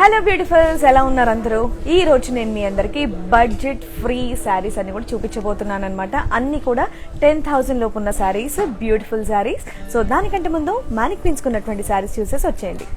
Hello beautifuls, ఎలా ఉన్నారు అందరూ? ఈ రోజు నేను మీ అందరికీ బడ్జెట్ ఫ్రీ శారీస్ అన్ని కూడా చూపించబోతున్నాను అనమాట. అన్ని కూడా 10,000 లోపు ఉన్న శారీస్, బ్యూటిఫుల్ శారీస్. సో దానికంటే ముందు మానిక్ పెంచుకున్నటువంటి శారీస్ చూసేసి వచ్చేయండి.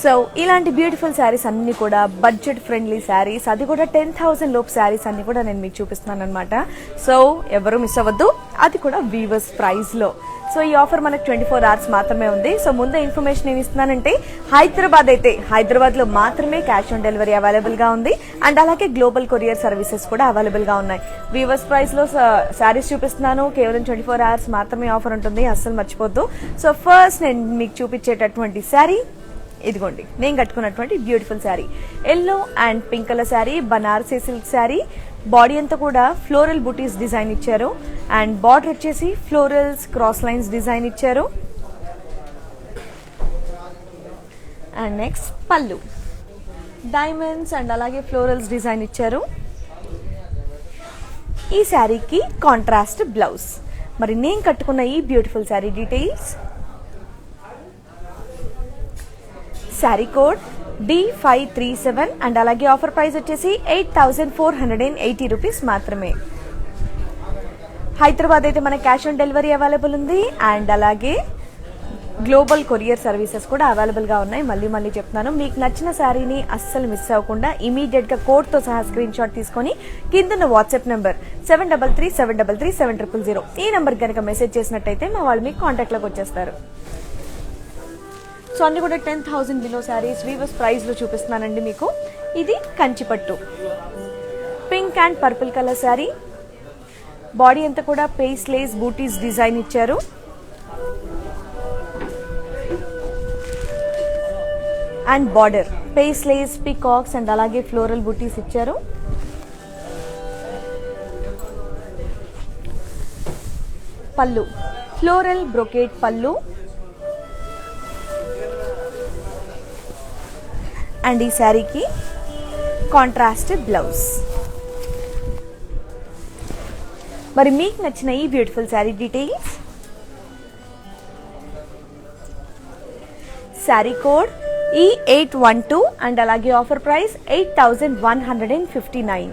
సో ఇలాంటి బ్యూటిఫుల్ శారీస్ అన్ని కూడా బడ్జెట్ ఫ్రెండ్లీ శారీస్, అది కూడా 10,000 లోపు శారీస్ అన్ని కూడా నేను మీకు చూపిస్తున్నాను అనమాట. సో ఎవరు మిస్ అవ్వద్దు, అది కూడా వీవర్స్ ప్రైస్ లో. సో ఈ ఆఫర్ మనకు 24 hours మాత్రమే ఉంది. సో ముందే ఇన్ఫర్మేషన్ ఏమి ఇస్తున్నానంటే, హైదరాబాద్ లో మాత్రమే క్యాష్ ఆన్ డెలివరీ అవైలబుల్ గా ఉంది. అండ్ అలాగే గ్లోబల్ కొరియర్ సర్వీసెస్ కూడా అవైలబుల్ గా ఉన్నాయి. వీవర్స్ ప్రైస్ లో శారీస్ చూపిస్తున్నాను, కేవలం 24 hours మాత్రమే ఆఫర్ ఉంటుంది, అస్సలు మర్చిపోద్దు. సో ఫస్ట్ నేను మీకు చూపించేటటువంటి శారీ ఇదిగోండి, నేను కట్టుకున్నటువంటి beautiful sari. Yellow and pink colour sari, Banarasi silk sari. Body అంతా కూడా ఫ్లోరల్ బూటీస్ డిజైన్ ఇచ్చారు. అండ్ బార్డర్ వచ్చేసి ఫ్లోరల్స్ క్రాస్ లైన్స్ డిజైన్ ఇచ్చారు. And next pallu diamonds and అలాగే ఫ్లోరల్స్ డిజైన్ ఇచ్చారు. ఈ శారీకి కాంట్రాస్ట్ బ్లౌజ్. మరి నేను కట్టుకున్న ఈ beautiful sari details: sari code D537 and అలాగే ఆఫర్ ప్రైస్ వచ్చేసి 8,480 రూపీస్ మాత్రమే. హైదరాబాద్ అయితే మన క్యాష్ ఆన్ డెలివరీ అవైలబుల్ ఉంది. అండ్ అలాగే గ్లోబల్ కొరియర్ సర్వీసెస్ కూడా అవైలబుల్ గా ఉన్నాయి. మళ్ళీ చెప్తున్నాను, మీకు నచ్చిన శారీని అస్సలు మిస్ అవ్వకుండా ఇమీడియట్ గా కోడ్ తో సహా స్క్రీన్ షాట్ తీసుకొని కింద వాట్సాప్ నెంబర్ 7337337000 ఈ నెంబర్ కనుక మెసేజ్ చేసినట్టయితే మా వాళ్ళు మీకు కాంటాక్ట్ లోకి వచ్చేస్తారు. సో అన్ని కూడా 10,000 బిలో శారీస్ వీవర్స్ ప్రైస్ లో చూపిస్తున్నానండి మీకు. ఇది కంచిపట్టు pink and purple colour sari. Body అంతా కూడా పేస్ లేస్ బూటీస్ డిజైన్ ఇచ్చారు. And border paisleys peacocks and అలాగే ఫ్లోరల్ బూటీస్ ఇచ్చారు. పళ్ళు ఫ్లోరల్ బ్రొకేట్ పళ్ళు. అండ్ ఈ శారీకి కాంట్రాస్ట్ బ్లౌజ్. మరి మీకు నచ్చిన ఈ beautiful sari details: sari code E812 and అలాగే ఆఫర్ ప్రైస్ 8,159.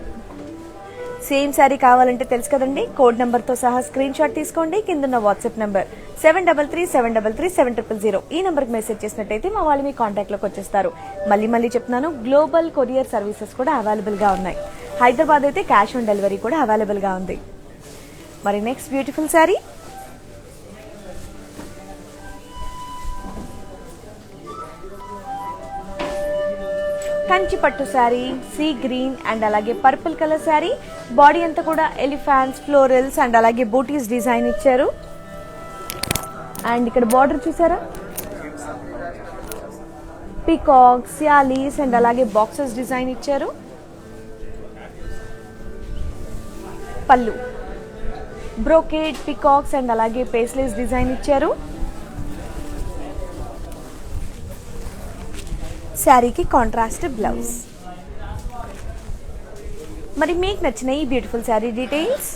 సేమ్ శారీ కావాలంటే తెలుసు కదండి, కోడ్ నెంబర్ తో సహా స్క్రీన్ షాట్ తీసుకోండి. కింద వాట్సాప్ నెంబర్ 7337337000 ఈ నెంబర్ కి మెసేజ్ చేసినట్టయితే మా వాళ్ళు మీ కాంటాక్ట్ లోకి వచ్చేస్తారు. మళ్ళీ చెప్తున్నాను, గ్లోబల్ కొరియర్ సర్వీసెస్ కూడా అవైలబుల్ గా ఉన్నాయి. హైదరాబాద్ అయితే క్యాష్ ఆన్ డెలివరీ కూడా అవైలబుల్ గా ఉంది. మరి నెక్స్ట్ బ్యూటిఫుల్ శారీ కంచిపట్టు శారీ, సీ గ్రీన్ అండ్ అలాగే పర్పుల్ కలర్ శారీ. బాడీ అంతా కూడా ఎలిఫాంట్స్ ఫ్లోరల్స్ అండ్ అలాగే బూటీస్ డిజైన్ ఇచ్చారు. అండ్ ఇక్కడ బార్డర్ చూసారా, పీకాక్స్, యాలీస్ అండ్ అలాగే బాక్సెస్ డిజైన్ ఇచ్చారు. పళ్ళు బ్రోకేడ్, పీకాక్స్ అండ్ అలాగే పేస్లేస్ డిజైన్ ఇచ్చారు. శారీకి కాంట్రాస్ట్ బ్లౌజ్. మరి మీకు నచ్చిన ఈ beautiful sari details.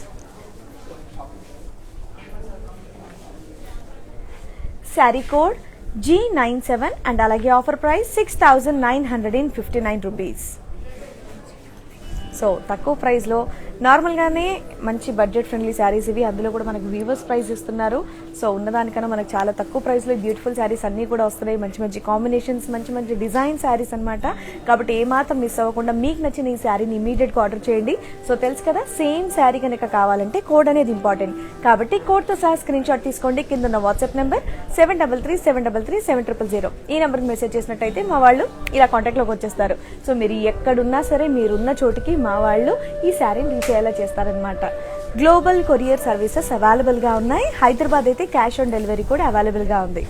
Sari code G97 and అలాగే ఆఫర్ ప్రైస్ 6,959 రూపీస్. సో తక్కువ ప్రైస్లో నార్మల్గానే మంచి బడ్జెట్ ఫ్రెండ్లీ శారీస్ ఇవి, అందులో కూడా మనకు వీవర్స్ ప్రైస్ ఇస్తున్నారు. సో ఉన్నదానికన్నా మనకు చాలా తక్కువ ప్రైస్లో బ్యూటిఫుల్ శారీస్ అన్నీ కూడా వస్తున్నాయి. మంచి మంచి కాంబినేషన్స్, మంచి మంచి డిజైన్ శారీస్ అనమాట. కాబట్టి ఏమాత్రం మిస్ అవ్వకుండా మీకు నచ్చిన ఈ శారీని ఇమీడియట్గా ఆర్డర్ చేయండి. సో తెలుసు కదా, సేమ్ శారీ కనుక కావాలంటే కోడ్ అనేది ఇంపార్టెంట్. కాబట్టి కోడ్తో సహా స్క్రీన్ షాట్ తీసుకోండి. కింద ఉన్న వాట్సాప్ నెంబర్ 7337337000. ఈ నెంబర్కి మెసేజ్ చేసినట్టయితే మా వాళ్ళు ఇలా కాంటాక్ట్లోకి వచ్చేస్తారు. సో మీరు ఎక్కడున్నా సరే మీరున్న చోటికి మా వాళ్ళు ఈ శారీని రీసేలా చేస్తారనమాట. గ్లోబల్ కొరియర్ సర్వీసెస్ అవైలబుల్గా ఉన్నాయి. హైదరాబాద్ అయితే క్యాష్ ఆన్ డెలివరీ కూడా అవైలబుల్గా ఉంది.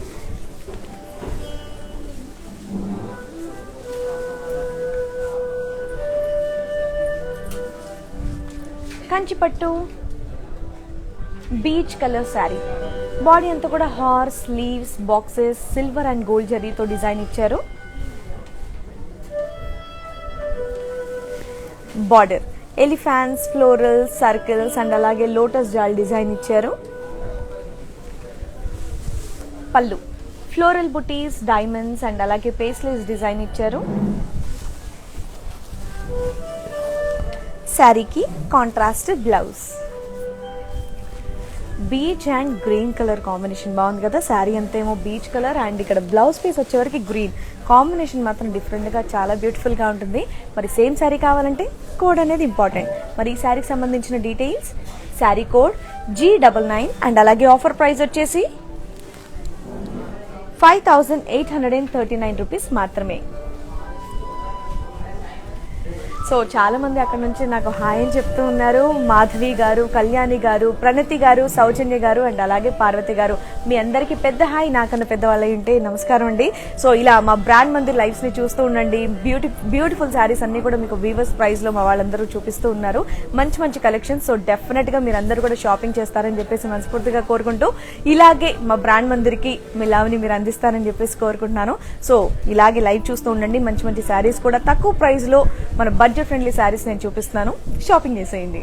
కంచిపట్టు బీచ్ కలర్ శారీ, బాడీ అంతా కూడా horse, sleeves, boxes, silver and gold జరీతో డిజైన్ ఇచ్చారు. Border elephants, floral, circles and అలాగే లోటస్ జాల్ డిజైన్ ఇచ్చారు. Pallu floral butis, diamonds and అలాగే పేస్లెస్ డిజైన్ ఇచ్చారు. శారీకి contrast blouse. Beach and green colour combination బాగుంది కదా. శారీ అంతేమో బీచ్ కలర్ అండ్ ఇక్కడ బ్లౌజ్ పీస్ వచ్చేవరకు గ్రీన్ కాంబినేషన్ మాత్రం డిఫరెంట్గా చాలా బ్యూటిఫుల్గా ఉంటుంది. మరి సేమ్ శారీ కావాలంటే కోడ్ అనేది ఇంపార్టెంట్. మరి ఈ శారీకి సంబంధించిన details. Sari code G99 and అలాగే ఆఫర్ ప్రైస్ వచ్చేసి 5,839 రూపీస్ మాత్రమే. సో చాలా మంది అక్కడ నుంచి నాకు హాయ్ అని చెప్తూ ఉన్నారు. మాధవి గారు, కళ్యాణి గారు, ప్రణతి గారు, సౌజన్య గారు అండ్ అలాగే పార్వతి గారు, మీ అందరికీ పెద్ద హాయ్. నాకన్నా పెద్దవాళ్ళు ఉంటే నమస్కారం అండి. సో ఇలా మా బ్రాండ్ మందిర్ లైవ్స్ ని చూస్తూ ఉండండి. బ్యూటిఫుల్ శారీస్ అన్ని కూడా మీకు వీవర్స్ ప్రైస్ లో మా వాళ్ళందరూ చూపిస్తూ ఉన్నారు. మంచి మంచి కలెక్షన్స్. సో డెఫినెట్ గా మీరందరూ కూడా షాపింగ్ చేస్తారని చెప్పేసి మనస్ఫూర్తిగా కోరుకుంటూ, ఇలాగే మా బ్రాండ్ మందిర్కి మీ లవ్ని మీరు అందిస్తారని చెప్పేసి కోరుకుంటున్నాను. సో ఇలాగే లైవ్ చూస్తూ ఉండండి. మంచి మంచి శారీస్ కూడా తక్కువ ప్రైస్ లో మన బడ్జెట్ ఫ్రెండ్లీ శారీస్ నేను చూపిస్తున్నాను. షాపింగ్ చేసేయండి.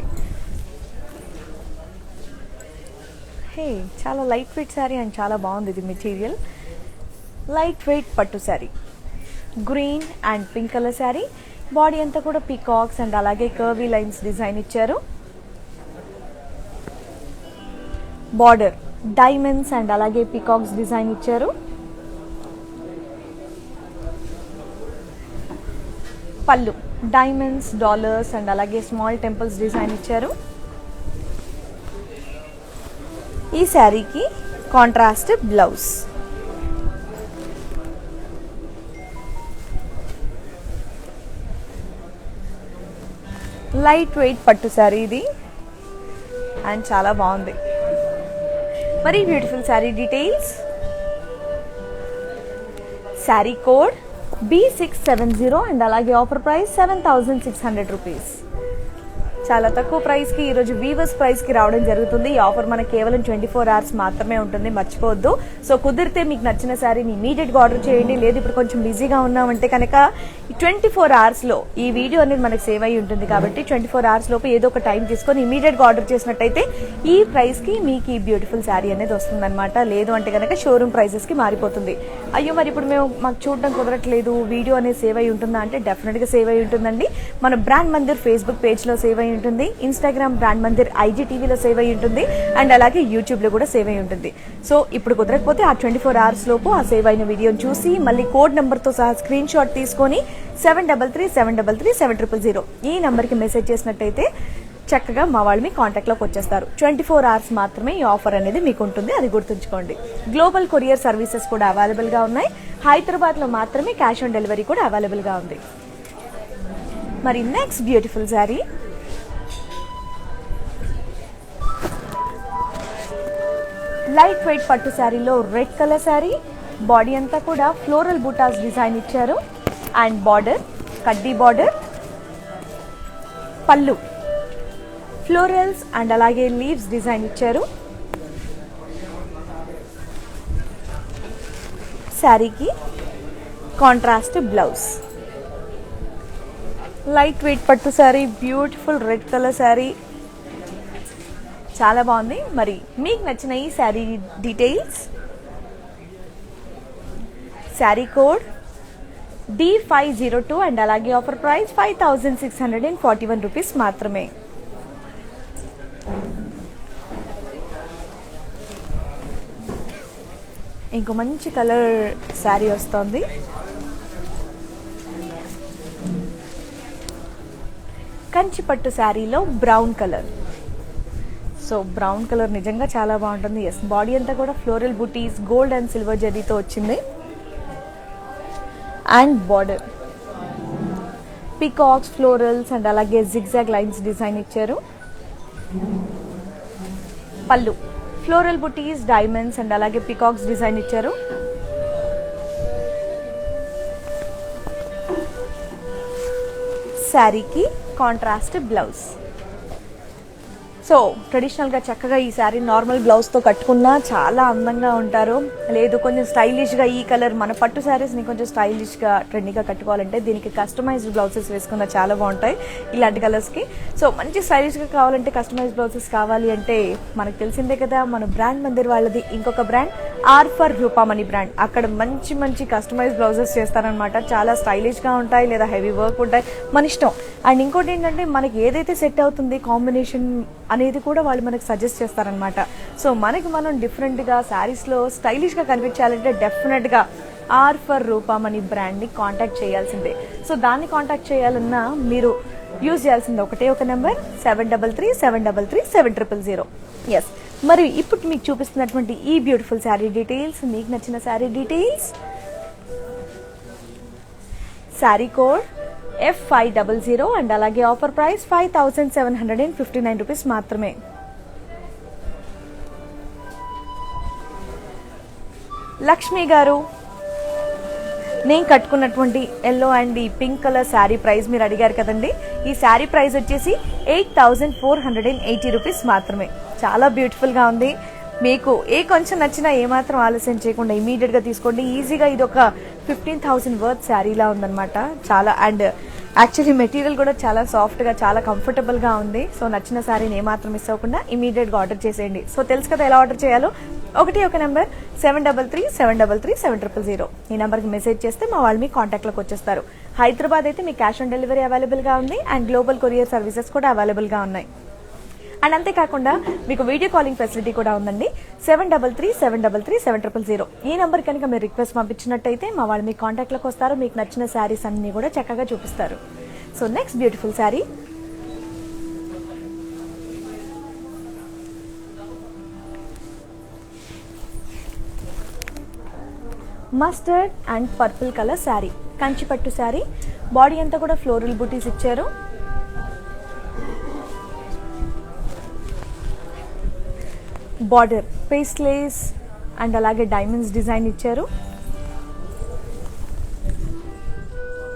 హే, చాలా లైట్ వెయిట్ శారీ అండ్ చాలా బాగుంది ఇది మెటీరియల్. లైట్ వెయిట్ పట్టు sari, green and pink colour sari. Body అంతా కూడా పీకాక్స్ అండ్ అలాగే కర్వీ లైన్స్ డిజైన్ ఇచ్చారు. బార్డర్ డైమండ్స్ అండ్ అలాగే పీకాక్స్ డిజైన్ ఇచ్చారు. పళ్ళు డైమండ్స్, డాలర్స్ అండ్ అలాగే స్మాల్ టెంపుల్స్ డిజైన్ ఇచ్చారు. ఈ శారీకి కాంట్రాస్ట్ బ్లౌజ్. లైట్ వెయిట్ పట్టు శారీ ఇది అండ్ చాలా బాగుంది. మరి beautiful sari details. Sari code B670 and అలాగే ఆఫర్ ప్రైస్ 7,600 రూపీస్. చాలా తక్కువ ప్రైస్కి ఈరోజు వీవర్స్ ప్రైస్కి రావడం జరుగుతుంది. ఈ ఆఫర్ మనకు కేవలం 24 అవర్స్ మాత్రమే ఉంటుంది, మర్చిపోవద్దు. సో కుదిరితే మీకు నచ్చిన శారీని ఇమీడియట్గా ఆర్డర్ చేయండి. లేదు ఇప్పుడు కొంచెం బిజీగా ఉన్నామంటే కనుక 24 అవర్స్లో ఈ వీడియో అనేది మనకు సేవ్ అయ్యి ఉంటుంది. కాబట్టి 24 అవర్స్ లోపు ఏదో ఒక టైం తీసుకొని ఇమీడియట్గా ఆర్డర్ చేసినట్టయితే ఈ ప్రైస్కి మీకు ఈ బ్యూటిఫుల్ శారీ అనేది వస్తుందన్నమాట. లేదు అంటే కనుక షోరూమ్ ప్రైజెస్కి మారిపోతుంది. అయ్యో మరి ఇప్పుడు మాకు చూడడం కుదరట్లేదు, వీడియో అనేది సేవ్ అయ్యి ఉంటుందా అంటే డెఫినెట్గా సేవ్ అయ్యి ఉంటుందండి. మన బ్రాండ్ మందిర్ ఫేస్బుక్ పేజ్లో సేవ్ అయ్యి ఉంటుంది, ఇన్స్టాగ్రామ్ బ్రాండ్ మందిర్ IGTVలో సేవ్ అయ్యి ఉంటుంది అండ్ అలాగే యూట్యూబ్లో కూడా సేవ్ అయ్యి ఉంటుంది. సో ఇప్పుడు కుదరకపోతే ఆ 24 అవర్స్ లోపు ఆ సేవ్ అయిన వీడియోని చూసి మళ్ళీ కోడ్ నెంబర్తో సహా స్క్రీన్ షాట్ తీసుకొని 7337337000 ఈ నెంబర్కి మెసేజ్ చేసినట్టయితే చక్కగా మా వాళ్ళు మీ కాంటాక్ట్లోకి వచ్చేస్తారు. 24 అవర్స్ మాత్రమే ఈ ఆఫర్ అనేది మీకు ఉంటుంది, అది గుర్తుంచుకోండి. గ్లోబల్ కొరియర్ సర్వీసెస్ కూడా అవైలబుల్గా ఉన్నాయి. హైదరాబాద్లో మాత్రమే క్యాష్ ఆన్ డెలివరీ కూడా అవైలబుల్గా ఉంది. మరి next beautiful sari light weight పట్టు శారీలో రెడ్ కలర్ శారీ, బాడీ అంతా కూడా ఫ్లోరల్ బూటాస్ డిజైన్ ఇచ్చారు అండ్ బార్డర్ కడ్డీ బార్డర్, పళ్ళు ఫ్లోరల్స్ అండ్ అలాగే లీవ్స్ డిజైన్ ఇచ్చారు. శారీకి కాంట్రాస్ట్ బ్లౌజ్. లైట్ వెయిట్ పట్టు sari, beautiful red colour sari, చాలా బాగుంది. మరి మీకు నచ్చిన ఈ sari details, sari code D502 and అలాగే ఆఫర్ ప్రైస్ 5641 రూపీస్ మాత్రమే. ఇంకో మంచి కలర్ శారీ వస్తుంది. కంచి పట్టు శారీలో brown colour. So brown colour నిజంగా చాలా బాగుంటుంది. ఎస్, బాడీ అంతా కూడా floral butis gold and silver జరీతో వచ్చింది and border peacocks florals and అలాగే జిగ్జాగ్ లైన్స్ డిజైన్ ఇచ్చారు. Pallu floral butis diamonds and అలాగే పీకాక్స్ డిజైన్ ఇచ్చారు. శారీకి కాంట్రాస్ట్ బ్లౌజ్. సో ట్రెడిషనల్గా చక్కగా ఈ శారీ నార్మల్ బ్లౌజ్తో కట్టుకున్నా చాలా అందంగా ఉంటారు. లేదు కొంచెం స్టైలిష్గా ఈ కలర్ మన పట్టు శారీస్ని కొంచెం స్టైలిష్గా ట్రెండీగా కట్టుకోవాలంటే దీనికి కస్టమైజ్డ్ బ్లౌజెస్ వేసుకున్న చాలా బాగుంటాయి ఇలాంటి కలర్స్కి. సో మంచి స్టైలిష్గా కావాలంటే కస్టమైజ్డ్ బ్లౌజెస్ కావాలి అంటే మనకు తెలిసిందే కదా, మన బ్రాండ్ మందిర్ వాళ్ళది ఇంకొక brand or for Roopamani brand. అక్కడ మంచి మంచి కస్టమైజ్డ్ బ్లౌజెస్ చేస్తారనమాట. చాలా స్టైలిష్గా ఉంటాయి లేదా హెవీ వర్క్ ఉంటాయి, మన ఇష్టం. అండ్ ఇంకోటి ఏంటంటే మనకి ఏదైతే సెట్ అవుతుంది కాంబినేషన్ అనేది కూడా వాళ్ళు మనకు సజెస్ట్ చేస్తారనమాట. సో మనకి మనం డిఫరెంట్గా శారీస్లో స్టైలిష్గా కనిపించాలంటే డెఫినెట్గా ఆర్ ఫర్ రూపామణి బ్రాండ్ని కాంటాక్ట్ చేయాల్సిందే. సో దాన్ని కాంటాక్ట్ చేయాలన్నా మీరు యూజ్ చేయాల్సింది ఒకటే ఒక నెంబర్ 7337337000. ఎస్, మరి ఇప్పుడు మీకు చూపిస్తున్నటువంటి ఈ బ్యూటిఫుల్ శారీ డీటెయిల్స్, మీకు నచ్చిన sari details, sari code F500 and అలాగే ఆఫర్ ప్రైస్ 5759 రూపీస్ మాత్రమే. లక్ష్మి గారు, నేను కట్టుకున్నటువంటి ఎల్లో అండ్ ఈ పింక్ కలర్ శారీ ప్రైస్ మీరు అడిగారు కదండి. ఈ శారీ ప్రైస్ వచ్చేసి 8480 రూపీస్ మాత్రమే. చాలా బ్యూటిఫుల్గా ఉంది. మీకు కొంచెం నచ్చినా ఏమాత్రం ఆలస్యం చేయకుండా ఇమీడియట్గా తీసుకోండి. ఈజీగా ఇది ఒక 15,000 వర్త్ శారీలా ఉందన్నమాట. చాలా అండ్ యాక్చువల్లీ మెటీరియల్ కూడా చాలా సాఫ్ట్గా చాలా కంఫర్టబుల్గా ఉంది. సో నచ్చిన శారీని ఏమాత్రం మిస్ అవ్వకుండా ఇమీడియట్గా ఆర్డర్ చేసేయండి. సో తెలుసు కదా ఎలా ఆర్డర్ చేయాలో. ఒకటి ఒక నెంబర్ 7337337000. ఈ నెంబర్కి మెసేజ్ చేస్తే మా వాళ్ళు మీ కాంటాక్ట్లోకి వచ్చేస్తారు. హైదరాబాద్ అయితే మీ క్యాష్ ఆన్ డెలివరీ అవైలబుల్గా ఉంది అండ్ గ్లోబల్ కొరియర్ సర్వీసెస్ కూడా అవైలబుల్గా ఉన్నాయి. అండ్ అంతేకాకుండా మీకు వీడియో కాలింగ్ ఫెసిలిటీ కూడా ఉందండి. 7337337000. ఈ నెంబర్ కనుక మీరు రిక్వెస్ట్ పంపించినట్టయితే మా వాళ్ళు మీ కాంటాక్ట్లోకి వస్తారు. మీకు నచ్చిన శారీస్ అన్ని కూడా చక్కగా చూపిస్తారు. So next beautiful sari, mustard and purple colour sari, కంచిపట్టు శారీ. బాడీ అంతా కూడా ఫ్లోరల్ బూటీస్ ఇచ్చారు. బార్డర్ పేస్లేస్ అండ్ అలాగే డైమండ్స్ డిజైన్ ఇచ్చారు.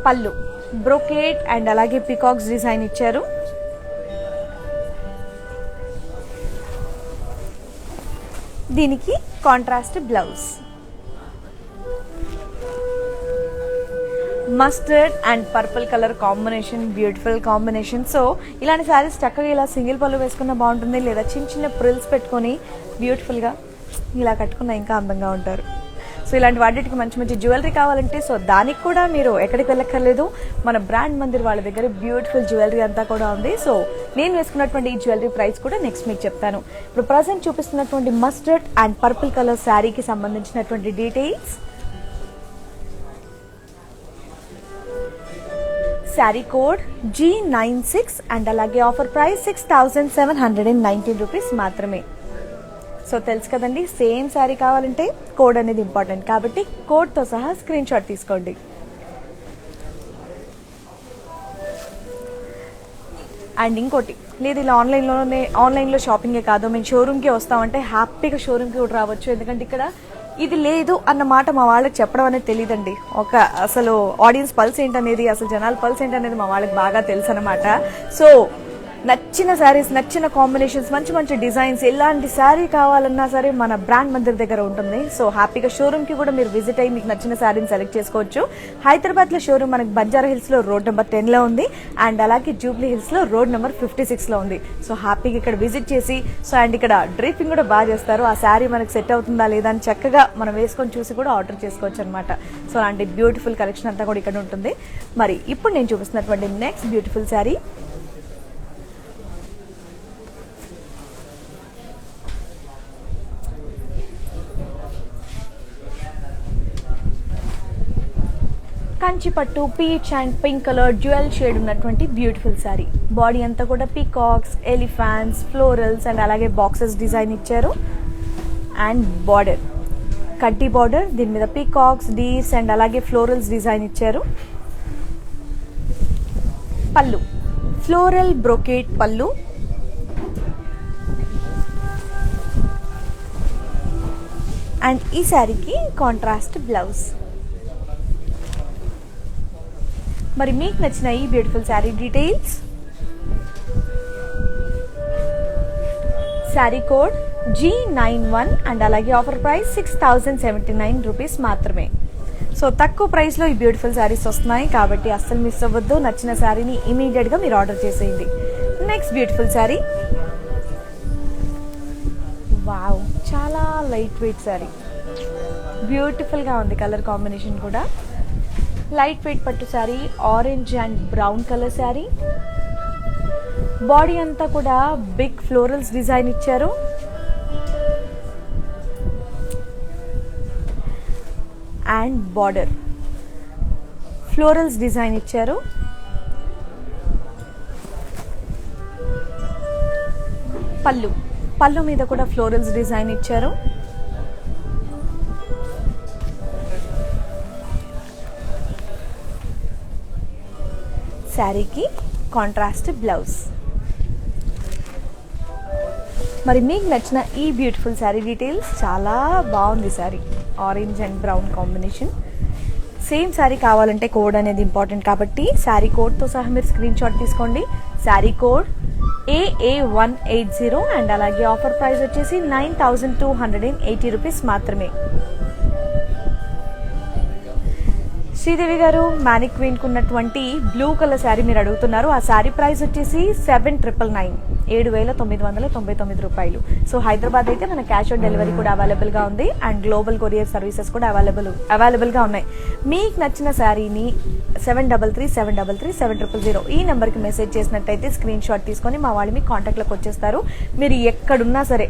పళ్ళు బ్రోకేట్ అండ్ అలాగే పీకాక్స్ డిజైన్ ఇచ్చారు. దీనికి contrast blouse. Mustard and purple colour combination, beautiful combination. So ఇలాంటి శారీస్ చక్కగా ఇలా సింగిల్ పళ్ళు వేసుకున్న బాగుంటుంది, లేదా చిన్న చిన్న ప్రిల్స్ పెట్టుకొని బ్యూటిఫుల్గా ఇలా కట్టుకున్న ఇంకా అందంగా ఉంటారు. సో ఇలాంటి వాటికి మంచి మంచి జ్యువెలరీ కావాలంటే సో దానికి కూడా మీరు ఎక్కడికి వెళ్ళక్కర్లేదు, మన బ్రాండ్ మందిర్ వాళ్ళ దగ్గర బ్యూటిఫుల్ జ్యువెలరీ అంతా కూడా ఉంది. సో నేను వేసుకున్నటువంటి ఈ జ్యువెలరీ ప్రైస్ కూడా నెక్స్ట్ మీకు చెప్తాను. ఇప్పుడు ప్రజెంట్ చూపిస్తున్నటువంటి మస్టర్డ్ అండ్ పర్పుల్ కలర్ శారీకి సంబంధించినటువంటి details, sari code G96 and అలాగే ఆఫర్ ప్రైస్ 6719 రూపీస్ మాత్రమే. సో తెలుసు కదండి, సేమ్ శారీ కావాలంటే కోడ్ అనేది ఇంపార్టెంట్ కాబట్టి కోడ్తో సహా స్క్రీన్ షాట్ తీసుకోండి. అండ్ ఇంకోటి లేదు ఇలా ఆన్లైన్లో షాపింగే కాదు, మేము షోరూమ్కి వస్తామంటే హ్యాపీగా షోరూమ్కి కూడా రావచ్చు. ఎందుకంటే ఇక్కడ ఇది లేదు అన్న మాట మా వాళ్ళకి చెప్పడం అనేది తెలియదండి. అసలు ఆడియన్స్ పల్స్ ఏంటనేది, అసలు జనాల పల్స్ ఏంటనేది మా వాళ్ళకి బాగా తెలుసు అనమాట. సో నచ్చిన శారీస్, నచ్చిన కాంబినేషన్స్, మంచి మంచి డిజైన్స్, ఎలాంటి శారీ కావాలన్నా సరే మన బ్రాండ్ మందిర్ దగ్గర ఉంటుంది. సో హ్యాపీగా షోరూమ్కి కూడా మీరు విజిట్ అయ్యి మీకు నచ్చిన శారీని సెలెక్ట్ చేసుకోవచ్చు. హైదరాబాద్లో షోరూమ్ మనకి బంజారా హిల్స్లో రోడ్ నెంబర్ 10లో ఉంది, అండ్ అలాగే జూబ్లీ హిల్స్లో రోడ్ నెంబర్ 56లో ఉంది. సో హ్యాపీగా ఇక్కడ విజిట్ చేసి, సో అండ్ ఇక్కడ డ్రైపింగ్ కూడా బాగా చేస్తారు. ఆ శారీ మనకు సెట్ అవుతుందా లేదా అని చక్కగా మనం వేసుకొని చూసి కూడా ఆర్డర్ చేసుకోవచ్చు అనమాట. సో అలాంటి బ్యూటిఫుల్ కలెక్షన్ అంతా కూడా ఇక్కడ ఉంటుంది. మరి ఇప్పుడు నేను చూపిస్తున్నటువంటి నెక్స్ట్ బ్యూటిఫుల్ శారీ కంచిపట్టు peach and pink colour dual shade ఉన్నటువంటి బ్యూటిఫుల్ శారీ. బాడీ అంతా కూడా పీకాక్స్, ఎలిఫాంట్స్, ఫ్లోరల్స్ అండ్ అలాగే బాక్సెస్ డిజైన్ ఇచ్చారు. అండ్ బార్డర్ కడ్డీ బార్డర్, దీని మీద పీకాక్స్, డీర్స్ అండ్ అలాగే ఫ్లోరల్స్ డిజైన్ ఇచ్చారు. పళ్ళు ఫ్లోరల్ బ్రోకేట్ పళ్ళు. అండ్ ఈ శారీకి కాంట్రాస్ట్ బ్లౌజ్. మరి మీకు నచ్చిన ఈ beautiful sari details, sari code G91 and అలాగే ఆఫర్ ప్రైస్ 6079 రూపీస్ మాత్రమే. సో తక్కువ ప్రైస్లో ఈ బ్యూటిఫుల్ శారీస్ వస్తున్నాయి కాబట్టి అస్సలు మిస్ అవ్వద్దు. నచ్చిన శారీని ఇమీడియట్గా మీరు ఆర్డర్ చేసేయండి. నెక్స్ట్ బ్యూటిఫుల్ శారీ, వావ్, చాలా లైట్ వెయిట్ శారీ, బ్యూటిఫుల్గా ఉంది. కలర్ కాంబినేషన్ కూడా లైట్ వెయిట్ పట్టు sari, orange and brown colour sari. Body అంతా కూడా బిగ్ ఫ్లోరల్స్ డిజైన్ ఇచ్చారు. అండ్ బార్డర్ ఫ్లోరల్స్ డిజైన్ ఇచ్చారు. పళ్ళు మీద కూడా ఫ్లోరల్స్ డిజైన్ ఇచ్చారు. శారీకి కాంట్రాస్ట్ బ్లౌజ్. మరి మీకు నచ్చిన ఈ బ్యూటిఫుల్ శారీ డీటెయిల్స్, చాలా బాగుంది sari, orange and brown combination. Same sari కావాలంటే కోడ్ అనేది ఇంపార్టెంట్ కాబట్టి శారీ కోడ్తో సహా మీరు స్క్రీన్ షాట్ తీసుకోండి. శారీ కోడ్ AA180 అండ్ అలాగే ఆఫర్ ప్రైస్ వచ్చేసి 9280 రూపీస్ మాత్రమే. శ్రీదేవి గారు మ్యానిక్ క్వీన్ కు ఉన్నటువంటి బ్లూ కలర్ శారీ మీరు అడుగుతున్నారు. ఆ శారీ ప్రైస్ వచ్చేసి 7999, 7999 రూపాయలు. సో హైదరాబాద్ అయితే మన క్యాష్ ఆన్ డెలివరీ కూడా అవైలబుల్ గా ఉంది అండ్ గ్లోబల్ కొరియర్ సర్వీసెస్ కూడా అవైలబుల్ గా ఉన్నాయి. మీకు నచ్చిన శారీని 7337337000 ఈ నెంబర్కి మెసేజ్ చేసినట్టయితే స్క్రీన్ షాట్ తీసుకొని మా వాళ్ళు మీ కాంటాక్ట్లోకి వచ్చేస్తారు. మీరు ఎక్కడున్నా సరే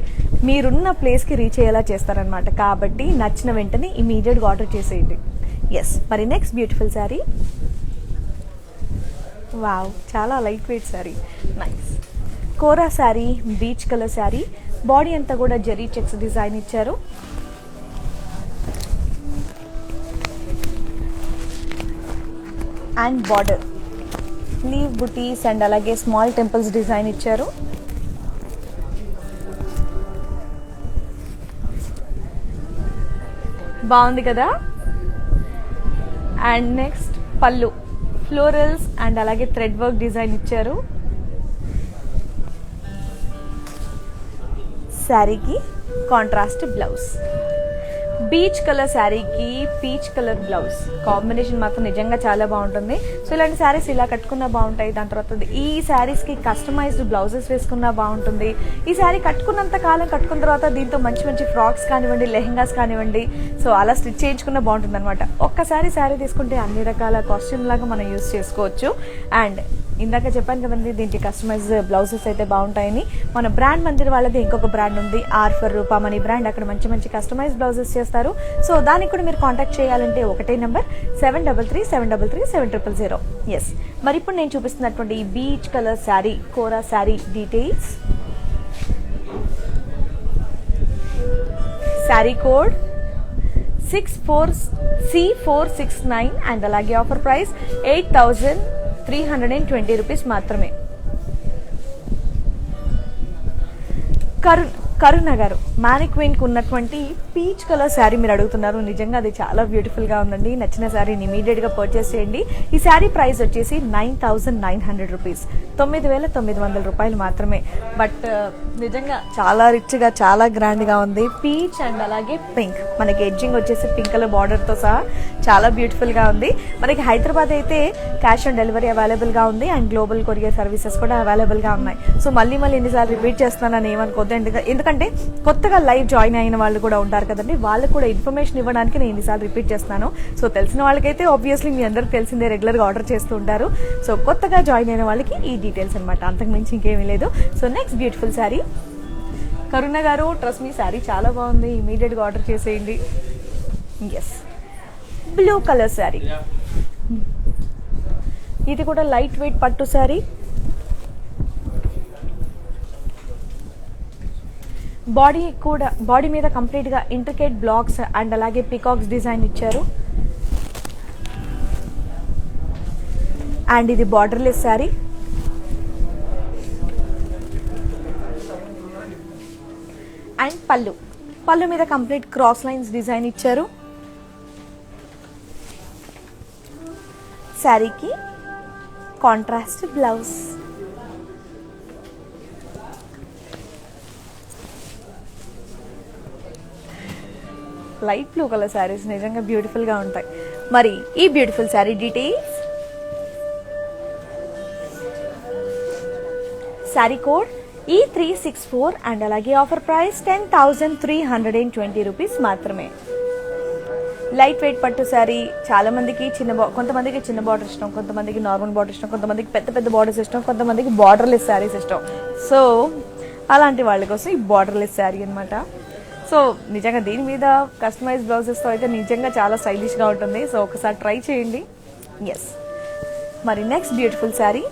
మీరున్న ప్లేస్కి రీచ్ అయ్యేలా చేస్తారనమాట. కాబట్టి నచ్చిన వెంటనే ఇమీడియట్గా ఆర్డర్ చేసేయండి. ఎస్, మరి నెక్స్ట్ బ్యూటిఫుల్ శారీ, వావ్, చాలా light weight sari, nice kora sari, peach colour sari. Body అంతా కూడా జరీ చెక్స్ డిజైన్ ఇచ్చారు. And border leaf butis and అలాగే స్మాల్ టెంపుల్స్ డిజైన్ ఇచ్చారు. బాగుంది కదా. And next pallu florals and అలాగే థ్రెడ్ వర్క్ డిజైన్ ఇచ్చారు. శారీకి కాంట్రాస్ట్ బ్లౌజ్. బీచ్ కలర్ శారీకి పీచ్ కలర్ బ్లౌజ్ కాంబినేషన్ మాత్రం నిజంగా చాలా బాగుంటుంది. సో ఇలాంటి శారీస్ ఇలా కట్టుకున్నా బాగుంటాయి. దాని తర్వాత ఈ శారీస్కి కస్టమైజ్డ్ బ్లౌజెస్ వేసుకున్నా బాగుంటుంది. ఈ శారీ కట్టుకున్నంత కాలం కట్టుకున్న తర్వాత దీంతో మంచి మంచి ఫ్రాక్స్ కానివ్వండి, లెహెంగాస్ కానివ్వండి, సో అలా స్టిచ్ చేయించుకున్నా బాగుంటుంది అనమాట. ఒక్కసారి శారీ తీసుకుంటే అన్ని రకాల కాస్ట్యూమ్ లాగా మనం యూజ్ చేసుకోవచ్చు. అండ్ ఇందాక చెప్పాను కదండి దీనికి కస్టమైజ్ బ్లౌజెస్ అయితే బాగుంటాయని. మన బ్రాండ్ మందిర్ వాళ్ళది ఇంకొక బ్రాండ్ ఉంది, ఆర్ ఫర్ రూపామణి బ్రాండ్. అక్కడ మంచి మంచి కస్టమైజ్ బ్లౌజెస్ చేస్తారు. సో దానికి కూడా మీరు కాంటాక్ట్ చేయాలంటే ఒకటే నెంబర్ 7337337000. ఎస్, మరి ఇప్పుడు నేను చూపిస్తున్నటువంటి ఈ peach colour sari, kora sari details, sari code 64C469 and అలాగే ఆఫర్ ప్రైస్ 8320 రూపీస్ మాత్రమే. కరుణ గారు మ్యానిక్వీన్ కు ఉన్నటువంటి పీచ్ కలర్ శారీ మీరు అడుగుతున్నారు. నిజంగా అది చాలా బ్యూటిఫుల్ గా ఉందండి. నచ్చిన శారీని ఇమీడియట్ గా పర్చేస్ చేయండి. ఈ శారీ ప్రైస్ వచ్చేసి 9,900 రూపీస్, 9,900 రూపాయలు మాత్రమే. బట్ నిజంగా చాలా రిచ్ గా చాలా గ్రాండ్ గా ఉంది. పీచ్ అండ్ అలాగే పింక్, మనకి ఎడ్జింగ్ వచ్చేసి పింక్ కలర్ బార్డర్ తో సహా చాలా బ్యూటిఫుల్ గా ఉంది. మనకి హైదరాబాద్ అయితే క్యాష్ ఆన్ డెలివరీ అవైలబుల్ గా ఉంది అండ్ గ్లోబల్ కొరియర్ సర్వీసెస్ కూడా అవైలబుల్ గా ఉన్నాయి. సో మళ్ళీ ఎన్నిసార్లు రిపీట్ చేస్తున్నానని ఏమనుకోద్దు. ఎందుకంటే కొత్తగా లైవ్ జాయిన్ అయిన వాళ్ళు కూడా ఉంటారు కదండి, వాళ్ళకు కూడా ఇన్ఫర్మేషన్ ఇవ్వడానికి నేను ఎన్నిసార్లు రిపీట్ చేస్తున్నాను. సో తెలిసిన వాళ్ళకైతే ఆబ్వియస్లీ మీ అందరికి తెలిసిందే, రెగ్యులర్ గా ఆర్డర్ చేస్తూ ఉంటారు. సో కొత్తగా జాయిన్ అయిన వాళ్ళకి ఈ డీటెయిల్స్ అనమాట, అంతకు మించి ఇంకేమీ లేదు. So next beautiful sari. Karuna garu trust మీ శారీ చాలా బాగుంది, ఇమీడియట్ గా ఆర్డర్ చేసేయండి. Yes, blue colour sari. ఇది కూడా లైట్ వెయిట్ పట్టు శారీ. బాడీ మీద కంప్లీట్ గా ఇంట్రికేట్ బ్లాక్స్ అండ్ అలాగే పికాక్స్ డిజైన్ ఇచ్చారు. అండ్ ఇది బార్డర్లెస్ శారీ. అండ్ పళ్ళు మీద కంప్లీట్ క్రాస్ లైన్స్ డిజైన్ ఇచ్చారు. శారీకి contrast blouse. Light blue colour saris నిజంగా బ్యూటిఫుల్ గా ఉంటాయి. మరి ఈ beautiful sari details. Sari code E364 and అలాగే ఆఫర్ ప్రైస్ 10,320 రూపీస్ మాత్రమే. లైట్ వెయిట్ పట్టు శారీ. చాలా మందికి కొంతమందికి చిన్న బార్డర్ ఇష్టం, కొంతమందికి నార్మల్ బార్డర్ ఇష్టం, కొంతమందికి పెద్ద పెద్ద బార్డర్స్ ఇష్టం, కొంతమందికి బార్డర్లెస్ శారీస్ ఇష్టం. సో అలాంటి వాళ్ళ కోసం ఈ బార్డర్లెస్ శారీ అనమాట. సో నిజంగా దీని మీద కస్టమైజ్ బ్లౌజెస్తో అయితే నిజంగా చాలా స్టైలిష్గా ఉంటుంది. సో ఒకసారి ట్రై చేయండి. ఎస్, మరి నెక్స్ట్ బ్యూటిఫుల్ శారీ.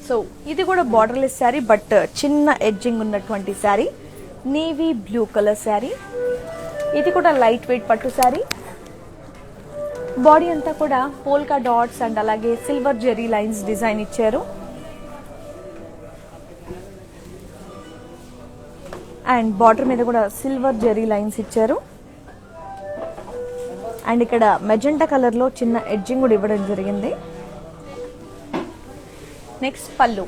సో ఇది కూడా బార్డర్లెస్ శారీ బట్ చిన్న ఎడ్జింగ్ ఉన్నటువంటి sari. Navy blue colour sari. ఇది కూడా లైట్ వెయిట్ పట్టు శారీ. బాడీ అంతా కూడా పోల్కా డాట్స్ అండ్ అలాగే సిల్వర్ జెరీ లైన్స్ డిజైన్ ఇచ్చారు. అండ్ బార్డర్ మీద కూడా సిల్వర్ జెరీ లైన్స్ ఇచ్చారు. అండ్ ఇక్కడ మెజెంటా కలర్ లో చిన్న ఎడ్జింగ్ కూడా ఇవ్వడం జరిగింది. నెక్స్ట్ పళ్ళు,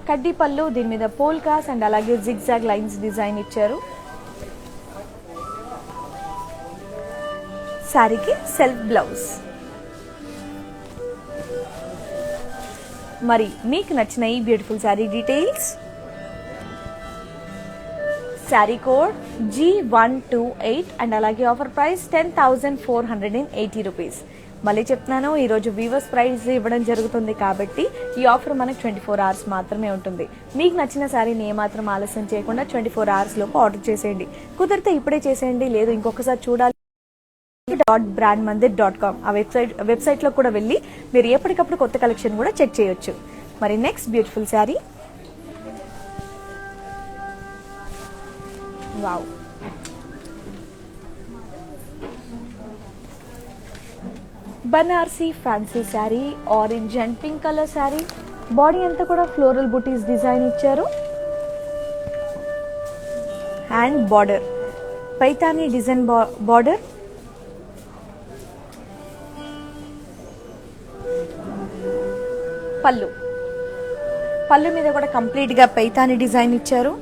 కడ్డీ పళ్ళు. దీని మీద పోల్కాస్ అండ్ అలాగే జిగ్జాగ్ లైన్స్ డిజైన్ ఇచ్చారు. శారీకి సెల్ఫ్ బ్లౌజ్. మరి మీకు నచ్చిన ఈ beautiful sari details. Sari code G128 and అలాగే ఆఫర్ ప్రైస్ 10,480 రూపీస్. మళ్ళీ చెప్తున్నాను, ఈరోజు వీవర్స్ ప్రైస్ ఇవ్వడం జరుగుతుంది కాబట్టి ఈ ఆఫర్ మనకు 24 hours మాత్రమే ఉంటుంది. మీకు నచ్చిన శారీని ఏమాత్రం ఆలస్యం చేయకుండా 24 hours లోపు ఆర్డర్ చేసేయండి. కుదిరితే ఇప్పుడే చేసేయండి, లేదు ఇంకొకసారి చూడాలి .brandmandir.com ఆ వెబ్సైట్ లో కూడా వెళ్ళి మీరు ఎప్పటికప్పుడు కొత్త కలెక్షన్ కూడా చెక్ చేయొచ్చు. మరి next beautiful sari. Wow, Banarasi fancy sari. Orange and pink colour sari. Body అంతా కూడా ఫ్లోరల్ బుటీస్ డిజైన్ ఇచ్చారు. Hand border Paithani design border. పళ్ళు మీద కూడా కంప్లీట్ గా పైతానీ డిజైన్ ఇచ్చారు.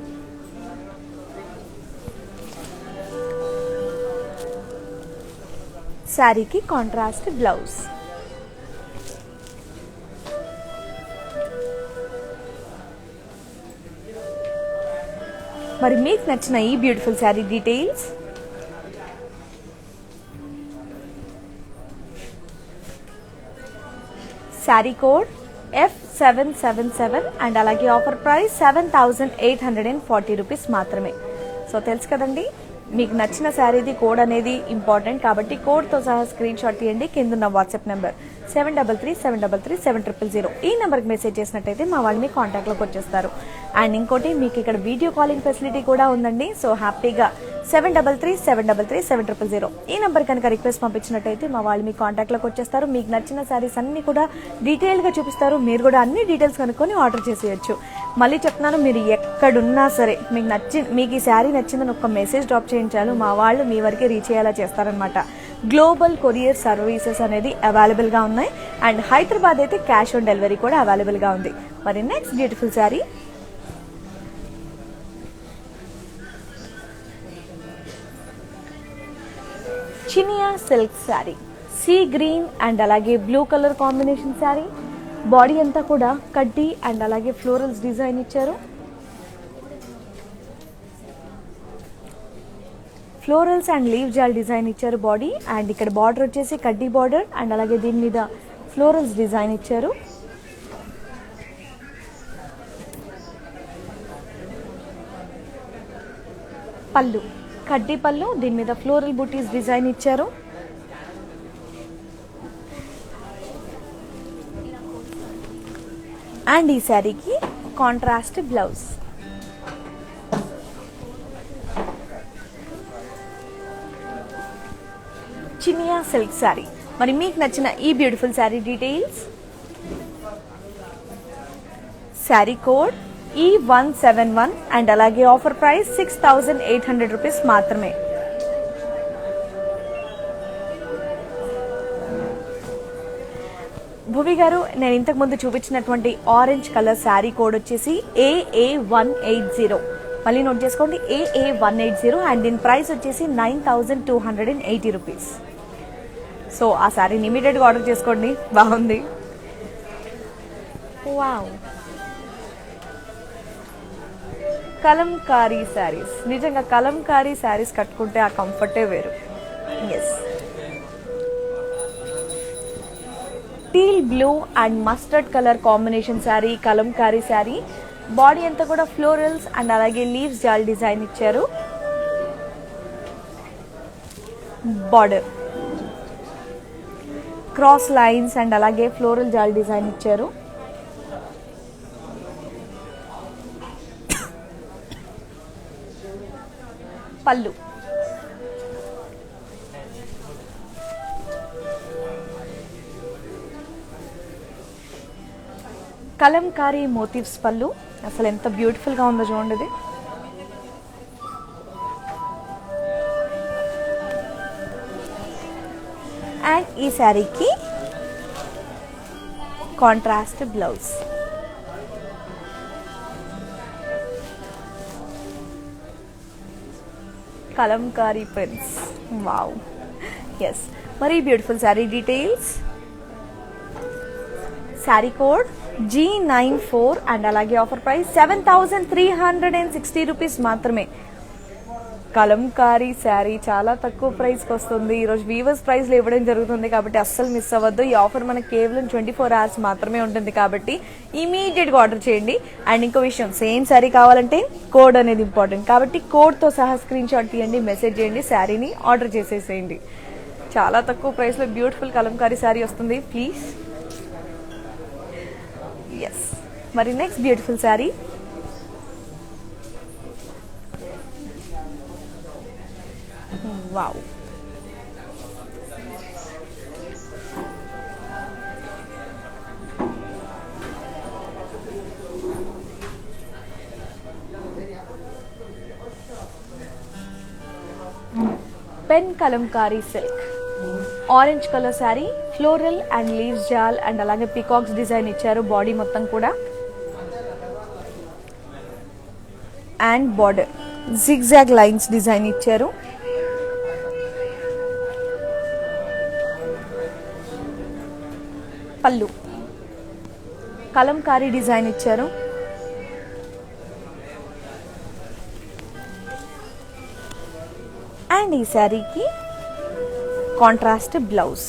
శారీకి కాంట్రాస్ట్ బ్లౌజ్. మరి మీకు నచ్చిన ఈ beautiful sari details. Sari code F777 and అలాగే ఆఫర్ ప్రైస్ 7,840 రూపీస్ మాత్రమే. సో తెలుసు కదండి, మీకు నచ్చిన శారీది కోడ్ అనేది ఇంపార్టెంట్ కాబట్టి కోడ్తో సహా స్క్రీన్ షాట్ తీయండి. కింద ఉన్న వాట్సాప్ నెంబర్ 7337337000 ఈ నెంబర్కి మెసేజ్ చేసినట్టయితే మా వాళ్ళు మీ కాంటాక్ట్లోకి వచ్చేస్తారు. అండ్ ఇంకోటి, మీకు ఇక్కడ వీడియో కాలింగ్ ఫెసిలిటీ కూడా ఉందండి. సో హ్యాపీగా 7337337000 ఈ నెంబర్ కనుక రిక్వెస్ట్ పంపించినట్టయితే మా వాళ్ళు మీ కాంటాక్ట్లోకి వచ్చేస్తారు. మీకు నచ్చిన శారీస్ అన్ని కూడా డీటెయిల్గా చూపిస్తారు. మీరు కూడా అన్ని డీటెయిల్స్ కనుక్కొని ఆర్డర్ చేసేయచ్చు. మళ్ళీ చెప్తున్నాను, మీరు ఎక్కడున్నా సరే మీకు ఈ శారీ నచ్చిందని ఒక మెసేజ్ డ్రాప్ చేయించాలి, మా వాళ్ళు మీ వరకే రీచ్ అయ్యేలా చేస్తారనమాట. గ్లోబల్ కొరియర్ సర్వీసెస్ అనేది అవైలబుల్గా ఉన్నాయి. అండ్ హైదరాబాద్ అయితే క్యాష్ ఆన్ డెలివరీ కూడా అవైలబుల్గా ఉంది. మరి next beautiful sari Chiniya silk sari, sea green and అలాగే blue colour combination sari. Body అంతా కూడా కడ్డీ అండ్ అలాగే ఫ్లోరల్స్ డిజైన్ ఇచ్చారు. Florals and leaf jaal design ఇచ్చారు బాడీ. అండ్ ఇక్కడ బార్డర్ వచ్చేసి కడ్డీ బార్డర్ అండ్ అలాగే దీని మీద ఫ్లోరల్స్ డిజైన్ ఇచ్చారు. పళ్ళు కడ్డీ పళ్ళు, దీని మీద ఫ్లోరల్ బూటీస్ డిజైన్ ఇచ్చారు. అండ్ ఈ శారీకి contrast blouse. Chiniya silk sari. మరి మీకు నచ్చిన ఈ beautiful sari details, sari code E171 and అలాగే ఆఫర్ ప్రైస్ 6800 రూపీస్ మాత్రమే. భువి గారు, నేను ఇంతకు ముందు చూపించినటువంటి ఆరెంజ్ కలర్ శారీ కోడ్ వచ్చేసి AA180. మళ్ళీ నోట్ చేసుకోండి, AA180. అండ్ దీని ప్రైస్ వచ్చేసి 9280 రూపీస్. సో ఆ శారీని ఇమీడియట్గా ఆర్డర్ చేసుకోండి, బాగుంది. వావ్, కలంకారీ శారీస్. నిజంగా కలంకారీ శారీస్ కట్టుకుంటే ఆ కంఫర్టే వేరు. Yes, teal blue and mustard colour combination sari, kalamkari sari. Body అంతా కూడా ఫ్లోరల్స్ అండ్ అలాగే లీవ్స్ జాల్ డిజైన్ ఇచ్చారు. బార్డర్ క్రాస్ లైన్స్ అండ్ అలాగే ఫ్లోరల్ జాల్ డిజైన్ ఇచ్చారు. పళ్ళు కలంకారీ మోటివ్స్ పళ్ళు. అసలు ఎంత బ్యూటిఫుల్ గా ఉందో చూడండి. అండ్ ఈ శారీకి contrast blouse. Kalamkari prints. Wow, yes. మరి beautiful sari details, sari code G94 and అలాగే ఆఫర్ ప్రైస్ 7360 రూపీస్ మాత్రమే. కలంకారీ శారీ చాలా తక్కువ ప్రైస్కి వస్తుంది. ఈరోజు వీవర్స్ ప్రైస్లో ఇవ్వడం జరుగుతుంది కాబట్టి అస్సలు మిస్ అవ్వద్దు. ఈ ఆఫర్ మనకి కేవలం 24 hours మాత్రమే ఉంటుంది కాబట్టి ఇమీడియట్గా ఆర్డర్ చేయండి. అండ్ ఇంకో విషయం, సేమ్ శారీ కావాలంటే కోడ్ అనేది ఇంపార్టెంట్ కాబట్టి కోడ్తో సహా స్క్రీన్ షాట్ తీయండి, మెసేజ్ చేయండి, శారీని ఆర్డర్ చేసేసేయండి. చాలా తక్కువ ప్రైస్లో బ్యూటిఫుల్ కలంకారీ శారీ వస్తుంది, ప్లీజ్. ఎస్, మరి next beautiful sari wow, pen Kalamkari silk, orange colour sari, floral and leaves jaal and అలాగే పీకాక్స్ డిజైన్ ఇచ్చారు. బాడీ మొత్తం కూడా and border zigzag lines design ఇచ్చారు. పళ్ళు కలంకారీ డిజైన్ ఇచ్చారు. అండ్ ఈ శారీకి contrast blouse.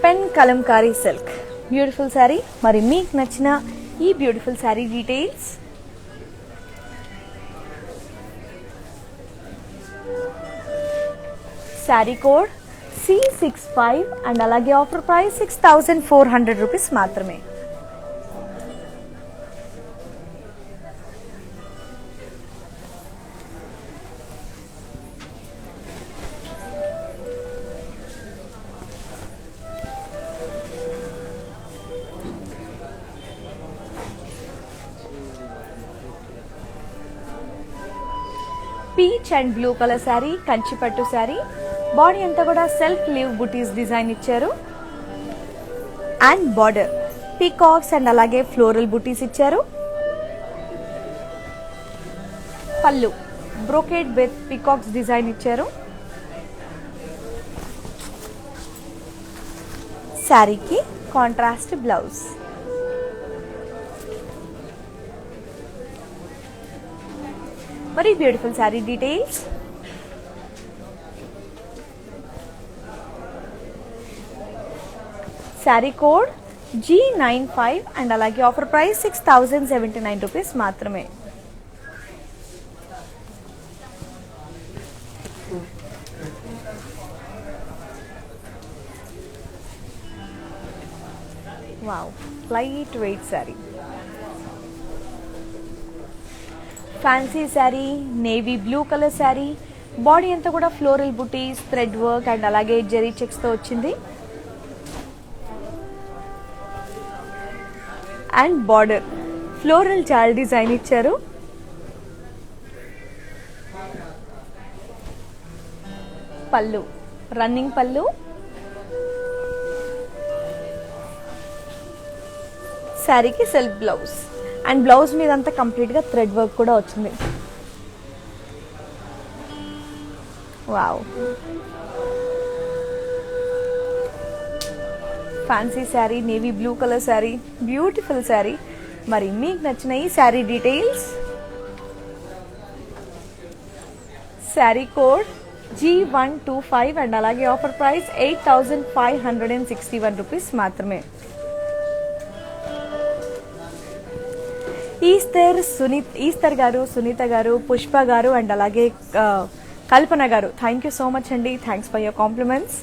Pen Kalamkari silk, beautiful sari. మరి మీకు నచ్చిన ఈ beautiful sari details, sari code C65 and అలాగే ఆఫర్ ప్రైస్ 6400 రూపీస్ మాత్రమే. Peach and blue colour sari, కంచిపట్టు శారీ. బాడీ అంతా కూడా సెల్ఫ్ లీవ్ బుటీస్ డిజైన్ ఇచ్చారు. అండ్ బార్డర్ పీకాక్స్ అండ్ అలాగే ఫ్లోరల్ బుటీస్ ఇచ్చారు. పళ్ళు బ్రోకేడ్ విత్ పీకాక్స్ డిజైన్ ఇచ్చారు. శారీకి కాంట్రాస్ట్ బ్లౌజ్. మరి beautiful sari details. Sari code G95 and అలాగే ఆఫర్ ప్రైస్ 6079 రూపీస్ మాత్రమే. Wow, light weight sari. Fancy sari, navy blue colour sari. Body అంతా కూడా floral buttis, thread work and అలాగే జెరీ చెక్స్ తో వచ్చింది. And border floral chaal design ఇచ్చారు. పళ్ళు రన్నింగ్ పళ్ళు. శారీకి సెల్ఫ్ బ్లౌజ్ అండ్ బ్లౌజ్ మీద అంతా కంప్లీట్ గా థ్రెడ్ వర్క్ కూడా వచ్చింది. Wow, fancy sari, navy blue colour sari, beautiful sari. మరి మీకు నచ్చిన ఈ sari details. Sari code G125 and అలాగే ఆఫర్ ప్రైస్ 8561 రూపీస్ మాత్రమే. ఈస్తర్ గారు, సునీత గారు, పుష్ప గారు అండ్ అలాగే కల్పన గారు, థ్యాంక్ యూ సో మచ్ అండి. Thanks for your compliments.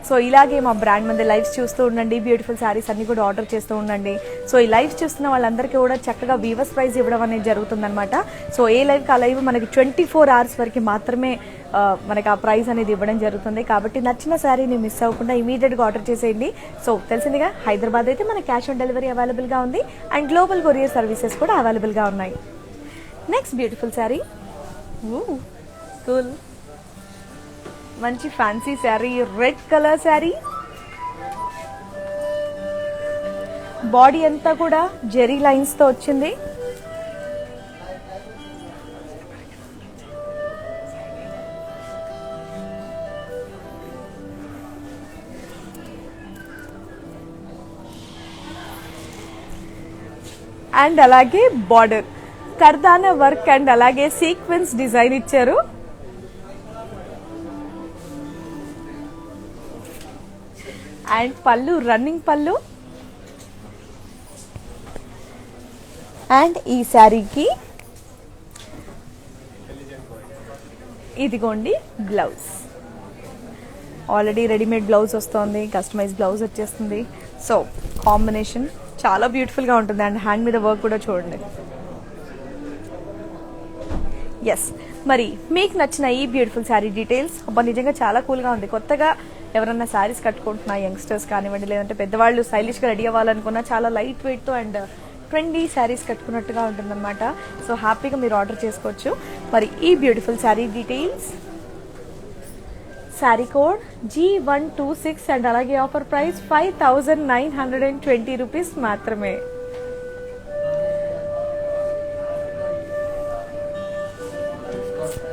So ఇలాగే మా బ్రాండ్ మంది లైవ్స్ చూస్తూ ఉండండి, బ్యూటిఫుల్ శారీస్ అన్ని కూడా ఆర్డర్ చేస్తూ ఉండండి. సో ఈ లైవ్స్ చూస్తున్న వాళ్ళందరికీ కూడా చక్కగా వీవర్స్ ప్రైస్ ఇవ్వడం అనేది జరుగుతుందన్నమాట. సో ఏ లైవ్కి ఆ లైవ్ మనకి 24 hours వరకు మాత్రమే మనకి ఆ ప్రైస్ అనేది ఇవ్వడం జరుగుతుంది. కాబట్టి నచ్చిన శారీని మిస్ అవ్వకుండా ఇమీడియట్గా ఆర్డర్ చేసేయండి. సో తెలిసిందిగా హైదరాబాద్ అయితే మన క్యాష్ ఆన్ డెలివరీ అవైలబుల్గా ఉంది అండ్ గ్లోబల్ కొరియర్ సర్వీసెస్ కూడా అవైలబుల్గా ఉన్నాయి. నెక్స్ట్ బ్యూటిఫుల్ శారీ, కూల్ మంచి fancy sari, red colour sari. Body అంతా కూడా జెరీ లైన్స్ తో వచ్చింది. అండ్ అలాగే బార్డర్ కర్దానా వర్క్ అండ్ అలాగే సీక్వెన్స్ డిజైన్ ఇచ్చారు. అండ్ పళ్ళు రన్నింగ్ పళ్ళు. అండ్ ఈ శారీకి ఇదిగోండి బ్లౌజ్. ఆల్రెడీ రెడీమేడ్ బ్లౌజ్ వస్తుంది, కస్టమైజ్ బ్లౌజ్ వచ్చేస్తుంది. సో కాంబినేషన్ చాలా బ్యూటిఫుల్గా ఉంటుంది. అండ్ హ్యాండ్ మీద వర్క్ కూడా చూడండి. ఎస్, మరి మీకు నచ్చిన ఈ బ్యూటిఫుల్ శారీ డీటెయిల్స్. అబ్బా నిజంగా చాలా కూల్గా ఉంది. కొత్తగా ఎవరన్నా శారీస్ కట్టుకుంటున్నా యంగ్స్టర్స్ కానివ్వండి, లేదంటే పెద్దవాళ్ళు స్టైలిష్గా రెడీ అవ్వాలనుకున్నా చాలా లైట్ వెయిట్తో అండ్ ట్రెండీ శారీస్ కట్టుకున్నట్టుగా ఉంటుందన్నమాట. సో హ్యాపీగా మీరు ఆర్డర్ చేసుకోవచ్చు. మరి ఈ beautiful sari details. Sari code G126 and అలాగే ఆఫర్ ప్రైస్ 5920 రూపీస్ మాత్రమే.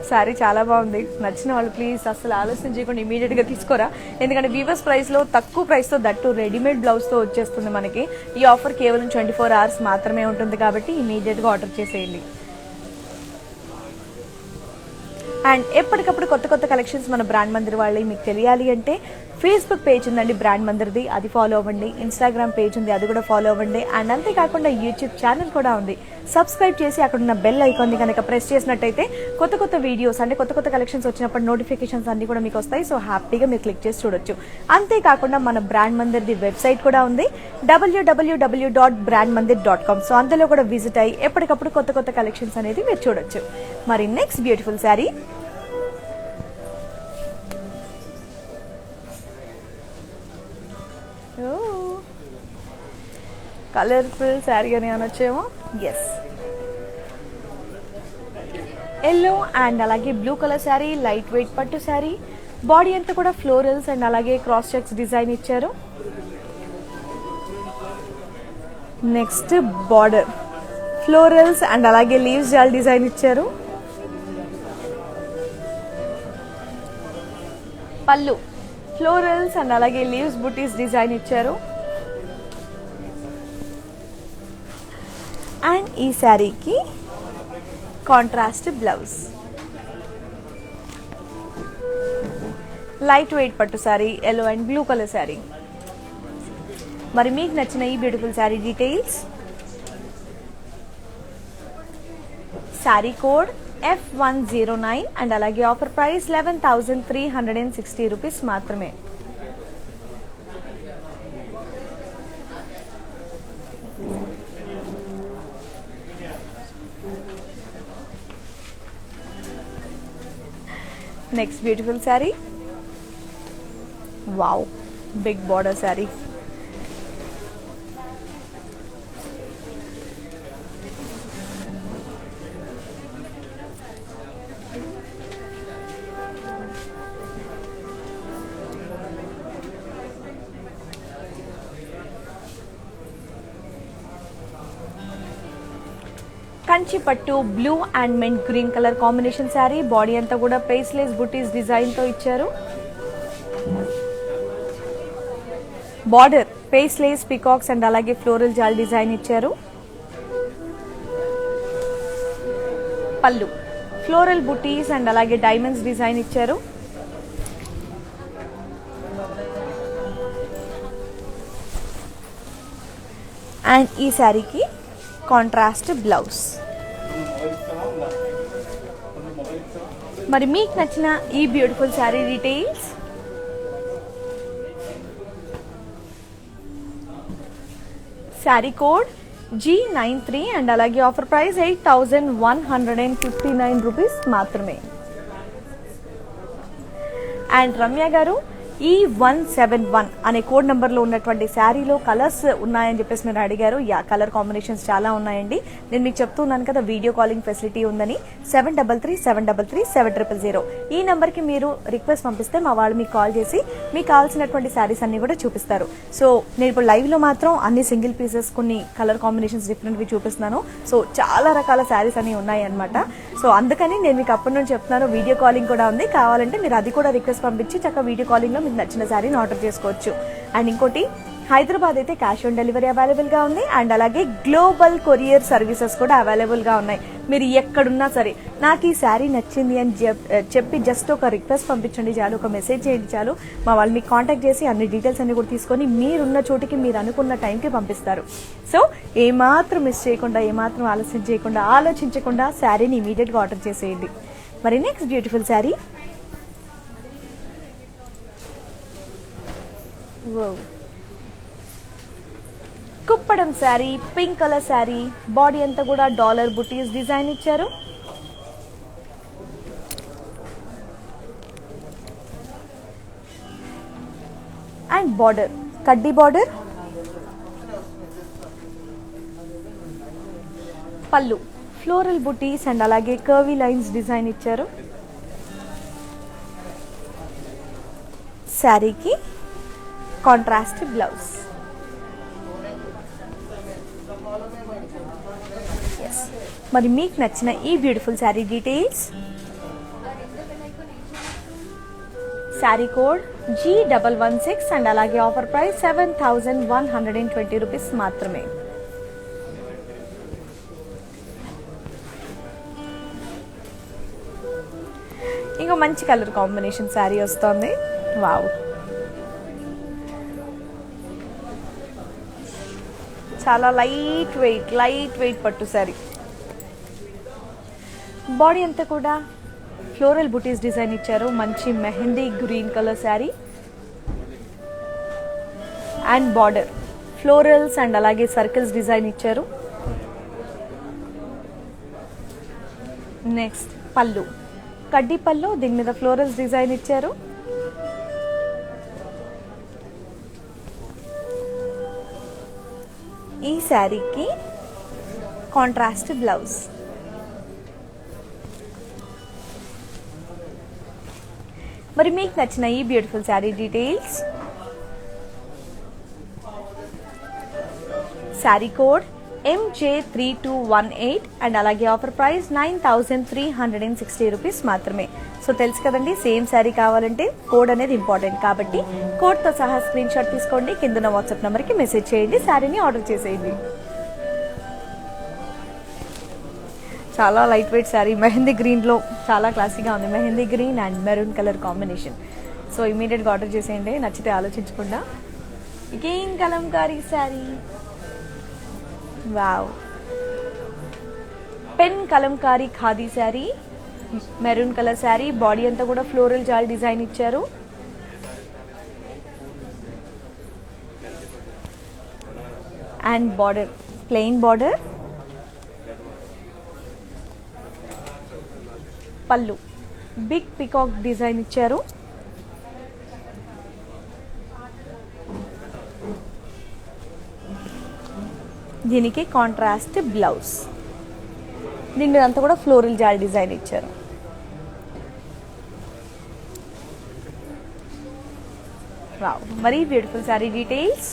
శారీ చాలా బాగుంది. నచ్చిన వాళ్ళు ప్లీజ్ అసలు ఆలస్యం చేయకుండా ఇమీడియట్ గా తీసుకోరా. ఎందుకంటే వీవర్స్ ప్రైస్ లో తక్కువ ప్రైస్ తో దట్టు రెడీమేడ్ బ్లౌజ్ తో వచ్చేస్తుంది మనకి. ఈ ఆఫర్ కేవలం 24 hours మాత్రమే ఉంటుంది కాబట్టి ఇమీడియట్ గా ఆర్డర్ చేసేయండి. అండ్ ఎప్పటికప్పుడు కొత్త కొత్త కలెక్షన్స్ మన బ్రాండ్ మందిర్ వాళ్ళవి మీకు తెలియాలి అంటే ఫేస్బుక్ పేజ్ ఉందండి బ్రాండ్ మందిర్ది, అది ఫాలో అవ్వండి. ఇన్స్టాగ్రామ్ పేజ్ ఉంది, అది కూడా ఫాలో అవ్వండి. అండ్ అంతేకాకుండా యూట్యూబ్ ఛానల్ కూడా ఉంది. సబ్స్క్రైబ్ చేసి అక్కడ ఉన్న బెల్ ఐకాన్ని కనుక ప్రెస్ చేసినట్టయితే కొత్త కొత్త వీడియోస్ అంటే కొత్త కొత్త కలెక్షన్స్ వచ్చినప్పుడు నోటిఫికేషన్స్ అన్ని కూడా మీకు వస్తాయి. సో హ్యాపీగా మీరు క్లిక్ చేసి చూడొచ్చు. అంతేకాకుండా మన బ్రాండ్ మందిర్ది వెబ్సైట్ కూడా ఉంది, www.brandmandir.com. సో అందులో కూడా విజిట్ అయ్యి ఎప్పటికప్పుడు కొత్త కొత్త కలెక్షన్స్ అనేది మీరు చూడొచ్చు. మరి next beautiful sari. Colourful sari అని అనొచ్చేమో. ఎస్, ఎల్లో అండ్ అలాగే blue colour sari, light weight పట్టు శారీ. బాడీ అంతా కూడా ఫ్లోరల్స్ అండ్ అలాగే క్రాస్ చెక్స్ డిజైన్ ఇచ్చారు. నెక్స్ట్ బార్డర్ ఫ్లోరల్స్ అండ్ అలాగే లీవ్స్ జాల్ డిజైన్ ఇచ్చారు. పళ్ళు ఫ్లోరల్స్ అండ్ అలాగే లీవ్స్ బుటీస్ డిజైన్ ఇచ్చారు. అండ్ ఈ శారీకి కాంట్రాస్ట్ బ్లౌజ్. లైట్ వెయిట్ పట్టు sari, yellow and blue colour sari. మరి మీకు నచ్చిన ఈ beautiful sari details, sari code F109 and అలాగే ఆఫర్ ప్రైస్ 11,360 రూపీస్ మాత్రమే. Next beautiful sari, wow, big border sari. Kanchi పట్టు blue and mint green colour combination sari. Body అంతా కూడా పేస్లెస్ బుటీస్ డిజైన్ తో ఇచ్చారు. బార్డర్ పేస్లెస్ పికాక్స్ అండ్ అలాగే ఫ్లోరల్ జాల్ డిజైన్ ఇచ్చారు. పళ్ళు ఫ్లోరల్ బుటీస్ అండ్ అలాగే డైమండ్స్ డిజైన్ ఇచ్చారు. అండ్ ఈ శారీకి కాంట్రాస్ట్ బ్లౌజ్. మరి మీకు నచ్చిన ఈ beautiful sari details, sari code G93 and అలాగే ఆఫర్ ప్రైస్ 8,159 రూపీస్ మాత్రమే. అండ్ రమ్య గారు, E171 అనే కోడ్ నెంబర్ లో ఉన్నటువంటి శారీలో కలర్స్ ఉన్నాయని చెప్పేసి మీరు అడిగారు. యా, కలర్ కాంబినేషన్స్ చాలా ఉన్నాయండి. నేను మీకు చెప్తున్నాను కదా వీడియో కాలింగ్ ఫెసిలిటీ ఉందని. 7337337000 ఈ నెంబర్ కి మీరు రిక్వెస్ట్ పంపిస్తే మా వాళ్ళు మీకు కాల్ చేసి మీకు కావాల్సినటువంటి శారీస్ అన్ని కూడా చూపిస్తారు. సో నేను ఇప్పుడు లైవ్ లో మాత్రం అన్ని సింగిల్ పీసెస్ కొన్ని కలర్ కాంబినేషన్స్ డిఫరెంట్ వి చూపిస్తున్నాను. సో చాలా రకాల శారీస్ అన్ని ఉన్నాయి అనమాట. సో అందుకని నేను మీకు అప్పటి నుంచి చెప్తున్నాను, వీడియో కాలింగ్ కూడా ఉంది, కావాలంటే మీరు అది కూడా రిక్వెస్ట్ పంపించి చక్కగా వీడియో కాలింగ్ లో మీకు నచ్చిన శారీని ఆర్డర్ చేసుకోవచ్చు. అండ్ ఇంకోటి, హైదరాబాద్ అయితే క్యాష్ ఆన్ డెలివరీ అవైలబుల్ గా ఉంది. అండ్ అలాగే గ్లోబల్ కొరియర్ సర్వీసెస్ కూడా అవైలబుల్ గా ఉన్నాయి. మీరు ఎక్కడున్నా సరే నాకు ఈ శారీ నచ్చింది అని చెప్పి జస్ట్ ఒక రిక్వెస్ట్ పంపించండి చాలు, ఒక మెసేజ్ చేయండి చాలు. మా వాళ్ళు మీకు కాంటాక్ట్ చేసి అన్ని డీటెయిల్స్ అన్ని కూడా తీసుకొని మీరున్న చోటికి మీరు అనుకున్న టైంకి పంపిస్తారు. సో ఏమాత్రం మిస్ చేయకుండా, ఏమాత్రం ఆలస్యం చేయకుండా, ఆలోచించకుండా శారీని ఇమీడియట్గా ఆర్డర్ చేసేయండి. మరి next beautiful sari, Kuppadam sari, pink colour sari. Body అంతా కూడా డాలర్ బుటీస్ డిజైన్ ఇచ్చారు. అండ్ బార్డర్ కడ్డీ బార్డర్. పళ్ళు ఫ్లోరల్ బుటీస్ అండ్ అలాగే కర్వీ లైన్స్ డిజైన్ ఇచ్చారు. శారీకి కాంట్రాస్ట్ బ్లౌజ్. మరి మీకు నచ్చిన ఈ beautiful sari details, sari code G116 and అలాగే ఆఫర్ ప్రైస్ 7,120 రూపీస్ మాత్రమే. ఇంకో మంచి కలర్ కాంబినేషన్ శారీ వస్తుంది. వావ్, చాలా లైట్ వెయిట్ పట్టు శారీ. బాడీ అంతా కూడా ఫ్లోరల్ బుటీస్ డిజైన్ ఇచ్చారు. మంచి mehndi green colour sari. And border florals and అలాగే సర్కిల్స్ డిజైన్ ఇచ్చారు. నెక్స్ట్ పళ్ళు కడ్డీ పళ్ళు, దీని మీద ఫ్లోరల్స్ డిజైన్ ఇచ్చారు. ఈ శారీకి కాంట్రాస్ట్ బ్లౌజ్. మరి మీకు నచ్చిన ఈ beautiful sari details, sari code MJ3218 and అలాగే ఆఫర్ ప్రైస్ 9360 రూపీస్ మాత్రమే. సో తెలుసు కదండి, సేమ్ శారీ కావాలంటే కోడ్ అనేది ఇంపార్టెంట్ కాబట్టి కోడ్తో సహా స్క్రీన్ షాట్ తీసుకోండి, కింద వాట్సాప్ నెంబర్కి మెసేజ్ చేయండి, శారీని ఆర్డర్ చేసేయండి. చాలా లైట్ వెయిట్ శారీ, మెహందీ గ్రీన్లో చాలా క్లాసీగా ఉంది. Mehndi green and maroon colour combination. So ఇమీడియట్గా ఆర్డర్ చేసేయండి, నచ్చితే ఆలోచించకుండా. ఇంకేం Kalamkari sari, wow, pen Kalamkari khadi sari, maroon colour sari. Body అంతా కూడా ఫ్లోరల్ జాల్ డిజైన్ ఇచ్చారు. అండ్ బార్డర్ ప్లెయిన్ బార్డర్, పళ్ళు బిగ్ పికాక్ డిజైన్ ఇచ్చారు. దీనికి కాంట్రాస్ట్ బ్లౌజ్, దీని మీద అంతా కూడా ఫ్లోరల్ జాల్ డిజైన్ ఇచ్చారు. వావ్, మరి beautiful sari details,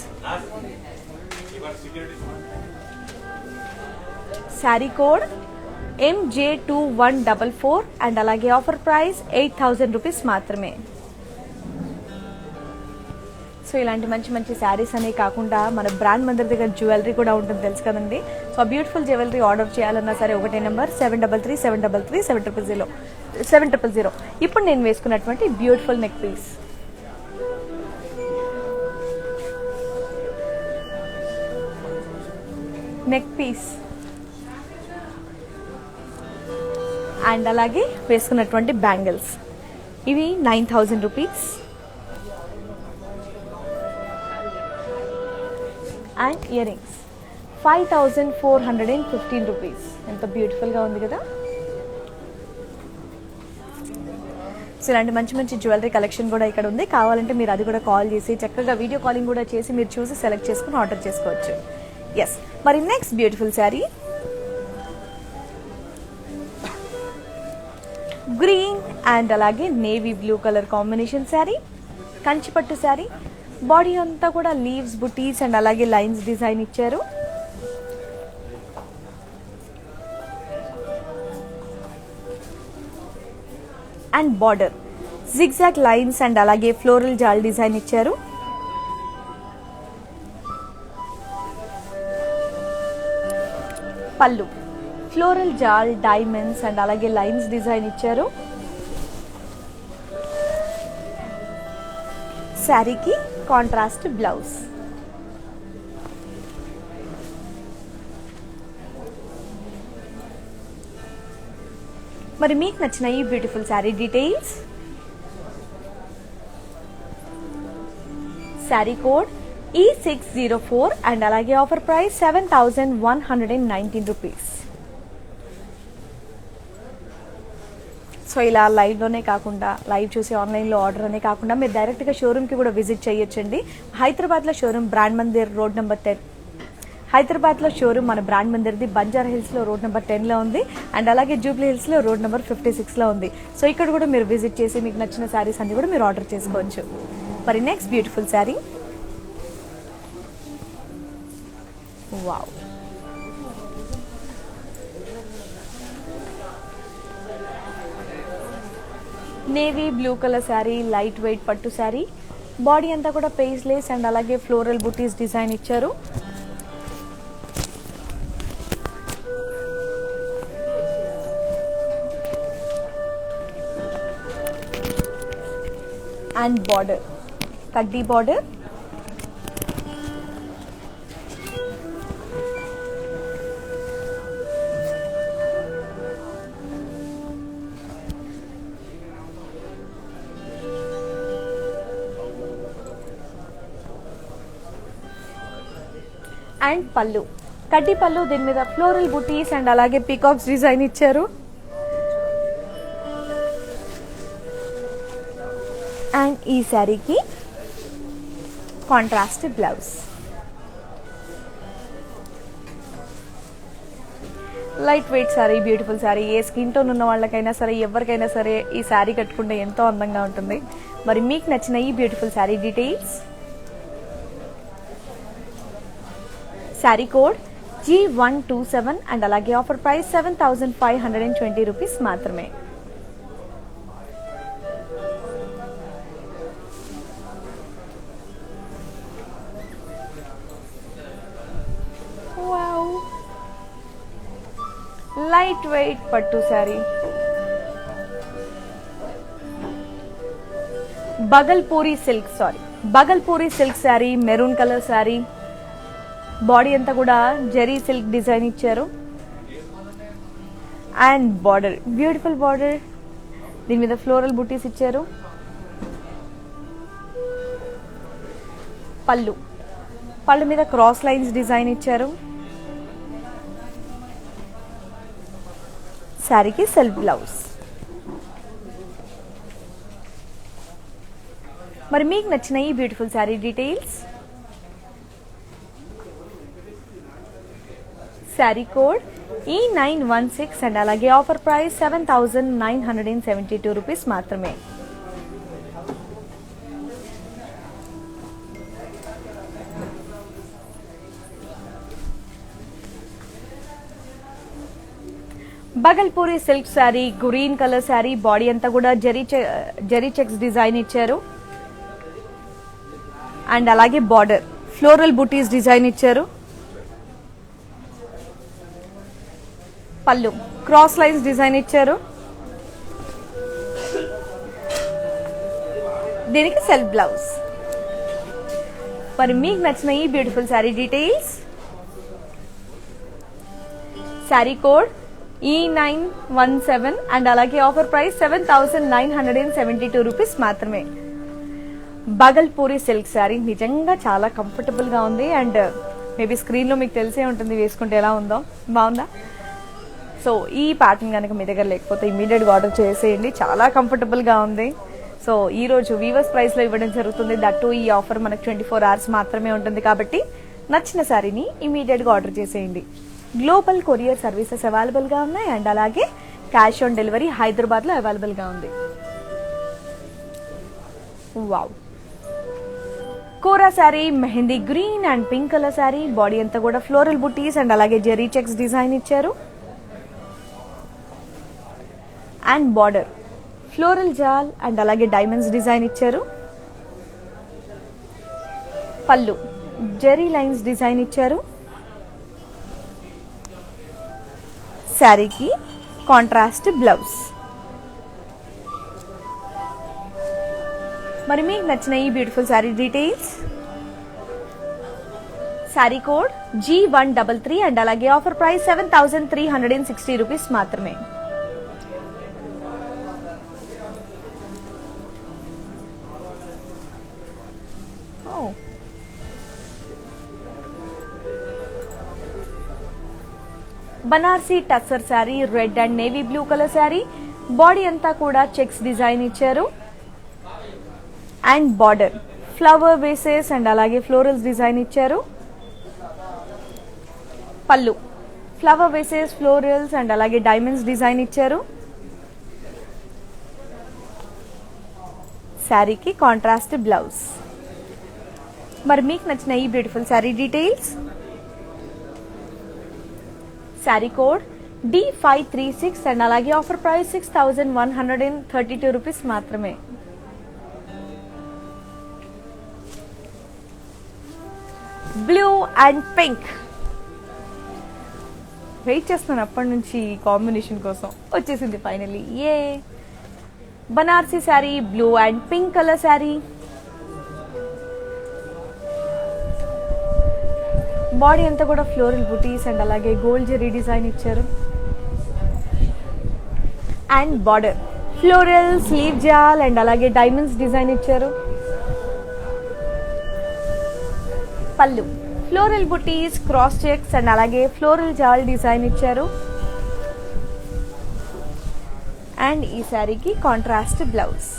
sari code MJ2144 and అలాగే ఆఫర్ ప్రైస్ 8000 రూపీస్ మాత్రమే. సో ఇలాంటి మంచి మంచి శారీస్ అనేవి కాకుండా మన బ్రాండ్ మందిర్ దగ్గర జ్యువెలరీ కూడా ఉంటుంది, తెలుసు కదండి. సో ఆ బ్యూటిఫుల్ జ్యువెలరీ ఆర్డర్ చేయాలన్నా సరే ఒకటే నెంబర్ 7337337000. ఇప్పుడు నేను వేసుకున్నటువంటి బ్యూటిఫుల్ నెక్ పీస్, అండ్ అలాగే వేసుకున్నటువంటి బ్యాంగిల్స్, ఇవి 9000 rupees. And ear rings 5415 rupees. ఎంత బ్యూటిఫుల్గా ఉంది కదా. సో ఇలాంటి మంచి మంచి జ్యువెలరీ కలెక్షన్ కూడా ఇక్కడ ఉంది. కావాలంటే మీరు అది కూడా కాల్ చేసి చక్కగా వీడియో కాలింగ్ కూడా చేసి మీరు చూసి సెలెక్ట్ చేసుకుని ఆర్డర్ చేసుకోవచ్చు. ఎస్, మరి next beautiful sari, green and అలాగే navy blue colour combination sari, కంచిపట్టు శారీ. బాడీ అంతా కూడా లీవ్స్, బుటీస్ అండ్ అలాగే లైన్స్ డిజైన్ ఇచ్చారు. And border zigzag lines and అలాగే ఫ్లోరల్ జాల్ డిజైన్ ఇచ్చారు. Pallu floral jaal, diamonds and అలాగే లైన్స్ డిజైన్ ఇచ్చారు. శారీకి కాంట్రాస్ట్ బ్లౌజ్. మరి మీకు నచ్చిన ఈ beautiful sari details, sari code E604 and అలాగే ఆఫర్ ప్రైస్ 7119 రూపీస్. సో ఇలా లైవ్లోనే కాకుండా, లైవ్ చూసి ఆన్లైన్లో ఆర్డర్ అనే కాకుండా మీరు డైరెక్ట్గా షోరూమ్కి కూడా విజిట్ చేయొచ్చండి. హైదరాబాద్లో showroom brand Mandir road number 10. హైదరాబాద్లో షోరూమ్ మన బ్రాండ్ మందిర్ది బంజారా హిల్స్లో రోడ్ నెంబర్ 10లో ఉంది. అండ్ అలాగే జూబ్లీ హిల్స్లో రోడ్ నెంబర్ 56లో ఉంది. సో ఇక్కడ కూడా మీరు విజిట్ చేసి మీకు నచ్చిన శారీస్ అన్ని కూడా మీరు ఆర్డర్ చేసుకోవచ్చు. మరి next beautiful sari, wow, navy blue colour sari, light weight పట్టు శారీ. బాడీ అంతా కూడా పేస్లేస్ అండ్ అలాగే ఫ్లోరల్ బుటీస్ డిజైన్ ఇచ్చారు. అండ్ బార్డర్ కడ్డీ బార్డర్, అండ్ పళ్ళు కడ్డీ పళ్ళు. దీని మీద ఫ్లోరల్ బుటీస్ అండ్ అలాగే పీకాక్స్ డిజైన్ ఇచ్చారు. అండ్ ఈ శారీకి contrast blouse. Light weight sari, beautiful sari. ఏ స్కిన్ టోన్ ఉన్న వాళ్ళకైనా సరే, ఎవరికైనా సరే ఈ శారీ కట్టుకుంటే ఎంతో అందంగా ఉంటుంది. మరి మీకు నచ్చిన ఈ beautiful sari details, sari code G127 and అలాగే ఆఫర్ ప్రైస్ 7520 రూపీస్ మాత్రమే. వావ్, లైట్ వెయిట్ పట్టు sari, Bhagalpuri silk sari, maroon colour sari. Body అంతా కూడా జరీ సిల్క్ డిజైన్ ఇచ్చారు. అండ్ బార్డర్, బ్యూటిఫుల్ బార్డర్, దీని మీద ఫ్లోరల్ బుటీస్ ఇచ్చారు. పళ్ళు మీద క్రాస్ లైన్స్ డిజైన్ ఇచ్చారు. శారీకి సెల్ఫ్ బ్లౌజ్. మరి మీకు నచ్చిన ఈ beautiful sari details, sari code E916 and అలాగే ఆఫర్ ప్రైస్ 7972 రూపీస్ మాత్రమే. Bhagalpuri silk sari, green colour sari. Body అంతా కూడా జరీ చెక్స్ డిజైన్ ఇచ్చారు. అండ్ అలాగే బార్డర్ ఫ్లోరల్ బుటీస్ డిజైన్ ఇచ్చారు. పళ్ళు క్రాస్ లైన్స్ డిజైన్ ఇచ్చారు. దీనికి సెల్ఫ్ బ్లౌజ్. మరి మీకు నచ్చిన ఈ beautiful sari details, sari code E917 and అలాగే ఆఫర్ ప్రైస్ 7972 రూపీస్ మాత్రమే. బగల్పూరి సిల్క్ శారీ నిజంగా చాలా కంఫర్టబుల్ గా ఉంది. అండ్ మేబీ స్క్రీన్ లో మీకు తెలిసే ఉంటుంది వేసుకుంటే ఎలా ఉందో. బాగుందా? సో ఈ ప్యాటర్న్ కనుక మీ దగ్గర లేకపోతే ఇమీడియట్ గా ఆర్డర్ చేసేయండి, చాలా కంఫర్టబుల్ గా ఉంది. సో ఈ రోజు వీవర్స్ ప్రైస్ లో ఇవ్వడం జరుగుతుంది. దట్టు ఈ ఆఫర్ మనకు 24 hours మాత్రమే ఉంటుంది కాబట్టి నచ్చిన శారీని ఇమీడియట్ గా ఆర్డర్ చేసేయండి. గ్లోబల్ కొరియర్ సర్వీసెస్ అవైలబుల్ గా ఉన్నాయి. అండ్ అలాగే క్యాష్ ఆన్ డెలివరీ హైదరాబాద్ లో అవైలబుల్ గా ఉంది. Wow, kora sari, mehendi green and pink colour sari. Body అంతా కూడా ఫ్లోరల్ బుటీస్ అండ్ అలాగే జెరీ చెక్స్ డిజైన్ ఇచ్చారు. అండ్ బార్డర్ ఫ్లోరల్ జాల్ అండ్ అలాగే డైమండ్స్ డిజైన్ ఇచ్చారు. పళ్ళు జెరీ లైన్స్ డిజైన్ ఇచ్చారు. శారీకి కాంట్రాస్ట్ బ్లౌజ్. మరి మీకు నచ్చిన ఈ beautiful sari details, sari code G133 and అలాగే ఆఫర్ ప్రైస్ 7360 రూపీస్ మాత్రమే. Banarasi tussar sari, red and navy blue colour sari. Body అంతా కూడా చెక్స్ డిజైన్ ఇచ్చారు. And border flower versus and అలాగే ఫ్లోరల్స్ డిజైన్ ఇచ్చారు. పళ్ళు ఫ్లవర్ వేసెస్, ఫ్లోరల్స్ అండ్ అలాగే డైమండ్స్ డిజైన్ ఇచ్చారు. శారీకి కాంట్రాస్ట్ బ్లౌజ్. మరి మీకు నచ్చిన ఈ beautiful sari details, sari code D536 and అలాగే ఆఫర్ ప్రైస్ 6132 రూపీస్ మాత్రమే. బ్లూ అండ్ పింక్, వెయిట్ చేస్తున్నాను అప్పటి నుంచి ఈ కాంబినేషన్ కోసం. వచ్చేసింది finally. A Banarasi sari, blue and pink colour sari. Body అంతా కూడా ఫ్లోరల్ బుటీస్ అండ్ అలాగే గోల్డ్ జెరీ డిజైన్ ఇచ్చారు. అండ్ బార్డర్ ఫ్లోరల్ స్లీవ్ జాల్ అండ్ అలాగే డైమండ్స్ డిజైన్ ఇచ్చారు. Pallu floral butis, cross checks and అలాగే ఫ్లోరల్ జాల్ డిజైన్ ఇచ్చారు. అండ్ ఈ శారీకి కాంట్రాస్ట్ బ్లౌజ్.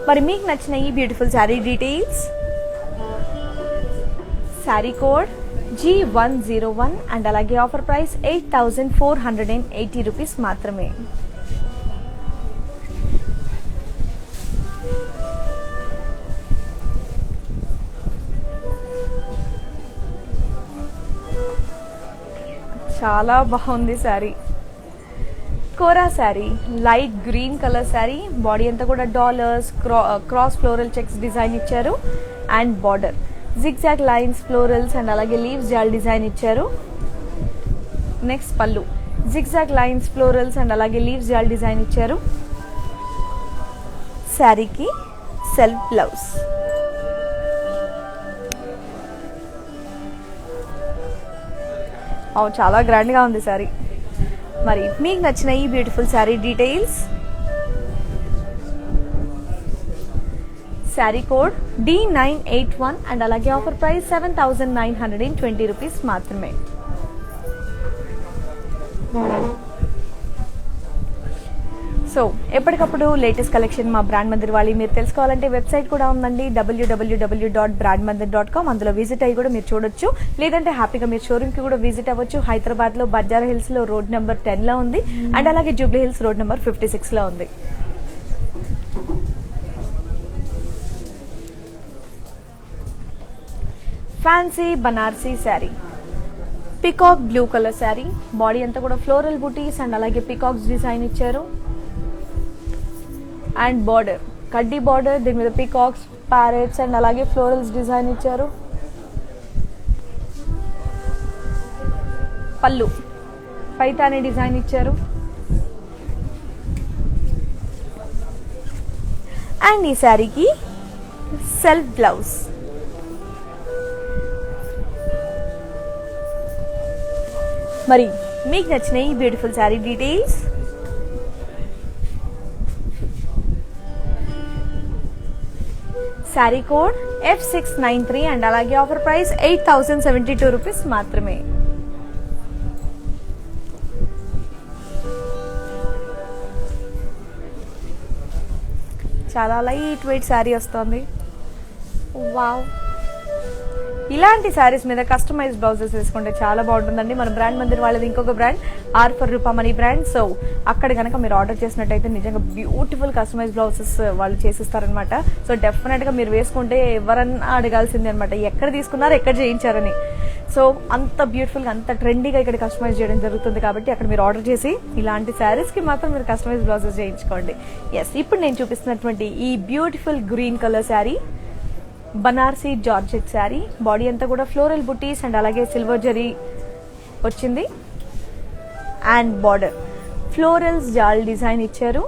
మరి మీకు నచ్చిన ఈ beautiful sari details, sari code G101 and అలాగే ఆఫర్ ప్రైస్ 8480 రూపీస్ మాత్రమే. చాలా బాగుంది sari. Kora sari, light green colour sari. Body అంతా కూడా dollars, cross floral checks design ఇచ్చారు and border zigzag lines, florals and అలాగే లీవ్స్ జాల్ డిజైన్ ఇచ్చారు. Next pallu zigzag lines, florals and అలాగే లీవ్స్ జాల్ డిజైన్ ఇచ్చారు. శారీకి సెల్ఫ్ బ్లౌజ్. చాలా గ్రాండ్గా ఉంది శారీ. మరి మీకు నచ్చిన ఈ beautiful sari details, sari code D981 and అలాగే ఆఫర్ ప్రైస్ 7920 రూపీస్ మాత్రమే. సో ఎప్పటికప్పుడు లేటెస్ట్ కలెక్షన్ మా బ్రాండ్ మందిర్ వాళ్ళు మీరు తెలుసుకోవాలంటే వెబ్సైట్ కూడా ఉందండి, www.brandmandir.com. అందులో విజిట్ అయ్యి కూడా మీరు చూడొచ్చు. లేదంటే హ్యాపీగా మీరు షోరూమ్కి కూడా విజిట్ అవ్వచ్చు. హైదరాబాద్లో బంజారా హిల్స్లో రోడ్ నెంబర్ 10లో ఉంది అండ్ అలాగే జూబ్లీ హిల్స్ రోడ్ నెంబర్ 56లో ఉంది. Fancy Banarasi sari, peacock blue colour sari. Body అంతా కూడా ఫ్లోరల్ బూటీస్ అండ్ అలాగే పికాక్స్ డిజైన్ ఇచ్చారు అండ్ బార్డర్ కడ్డీ బార్డర్, దీని మీద పికాక్స్, ప్యారెట్స్ అండ్ అలాగే ఫ్లోరల్స్ డిజైన్ ఇచ్చారు. పళ్ళు పైతాని డిజైన్ ఇచ్చారు అండ్ ఈ శారీకి సెల్ఫ్ బ్లౌజ్. మరి మీకు నచ్చిన ఈ beautiful sari details, sari code F693 and అలాగే ఆఫర్ ప్రైస్ 8072 రూపీస్ మాత్రమే. చాలా లైట్ వెయిట్ శారీ వస్తుంది. వావ్, ఇలాంటి శారీస్ మీద కస్టమైజ్ బ్లౌజెస్ వేసుకుంటే చాలా బాగుంటుందండి. మన బ్రాండ్ మందిర్ వాళ్ళది ఇంకొక brand or for Roopamani brand. So అక్కడ కనుక మీరు ఆర్డర్ చేసినట్టయితే నిజంగా బ్యూటిఫుల్ కస్టమైజ్ బ్లౌజెస్ వాళ్ళు చేసిస్తారనమాట. సో డెఫినెట్గా మీరు వేసుకుంటే ఎవరన్నా అడగాల్సిందే అనమాట, ఎక్కడ తీసుకున్నారు, ఎక్కడ చేయించారని. సో అంత బ్యూటిఫుల్గా, అంత ట్రెండీగా ఇక్కడ కస్టమైజ్ చేయడం జరుగుతుంది. కాబట్టి అక్కడ మీరు ఆర్డర్ చేసి ఇలాంటి శారీస్కి మాత్రం మీరు కస్టమైజ్ బ్లౌజెస్ చేయించుకోండి. ఎస్, ఇప్పుడు నేను చూపిస్తున్నటువంటి ఈ beautiful green colour sari Banarasi georgette sari. Body అంతా కూడా ఫ్లోరల్ బుటీస్ అండ్ అలాగే సిల్వర్ జరీ వచ్చింది అండ్ బార్డర్ ఫ్లోరల్స్ జాల్ డిజైన్ ఇచ్చారు.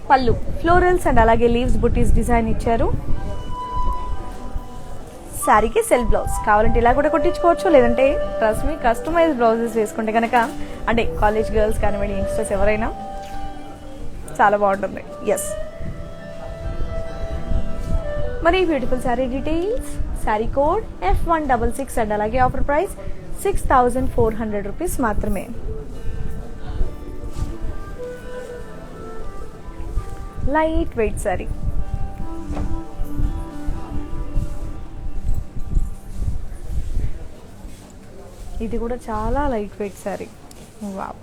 పళ్ళు ఫ్లోరల్స్ అండ్ అలాగే లీవ్స్ బుటీస్ డిజైన్ ఇచ్చారు. శారీకి సెల్ఫ్ బ్లౌజ్. కావాలంటే ఇలా కూడా కొట్టించుకోవచ్చు, లేదంటే ట్రస్ట్ మీ కస్టమైజ్ బ్లౌజెస్ వేసుకుంటే కనుక, అంటే కాలేజ్ గర్ల్స్ కానివ్వండి, యంగ్స్టర్స్ ఎవరైనా చాలా బాగుంటుంది. ఎస్, మరి beautiful sari details, sari code F166 and అలాగే ఆఫర్ ప్రైస్ 6400 రూపీస్ మాత్రమే. Light weight sari. ఇది కూడా చాలా light weight sari. Wow,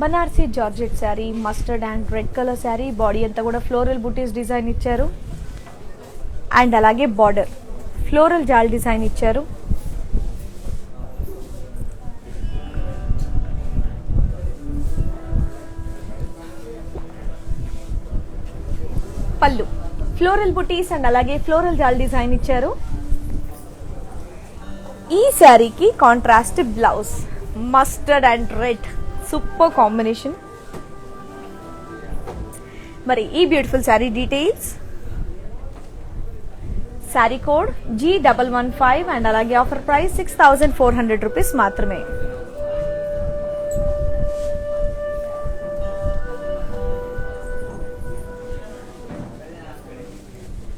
Banarasi georgette sari, mustard and red colour sari. Body అంతా కూడా ఫ్లోరల్ బూటీస్ డిజైన్ ఇచ్చారు అండ్ అలాగే బార్డర్ ఫ్లోరల్ జాల్ డిజైన్ ఇచ్చారు. పళ్ళు ఫ్లోరల్ బుటీస్ అండ్ అలాగే ఫ్లోరల్ జాల్ డిజైన్ ఇచ్చారు. ఈ శారీకి contrast blouse, mustard and red, super combination. మరి ఈ beautiful sari details, sari code G115 and అలాగే ఆఫర్ ప్రైస్ 6400 రూపీస్ మాత్రమే.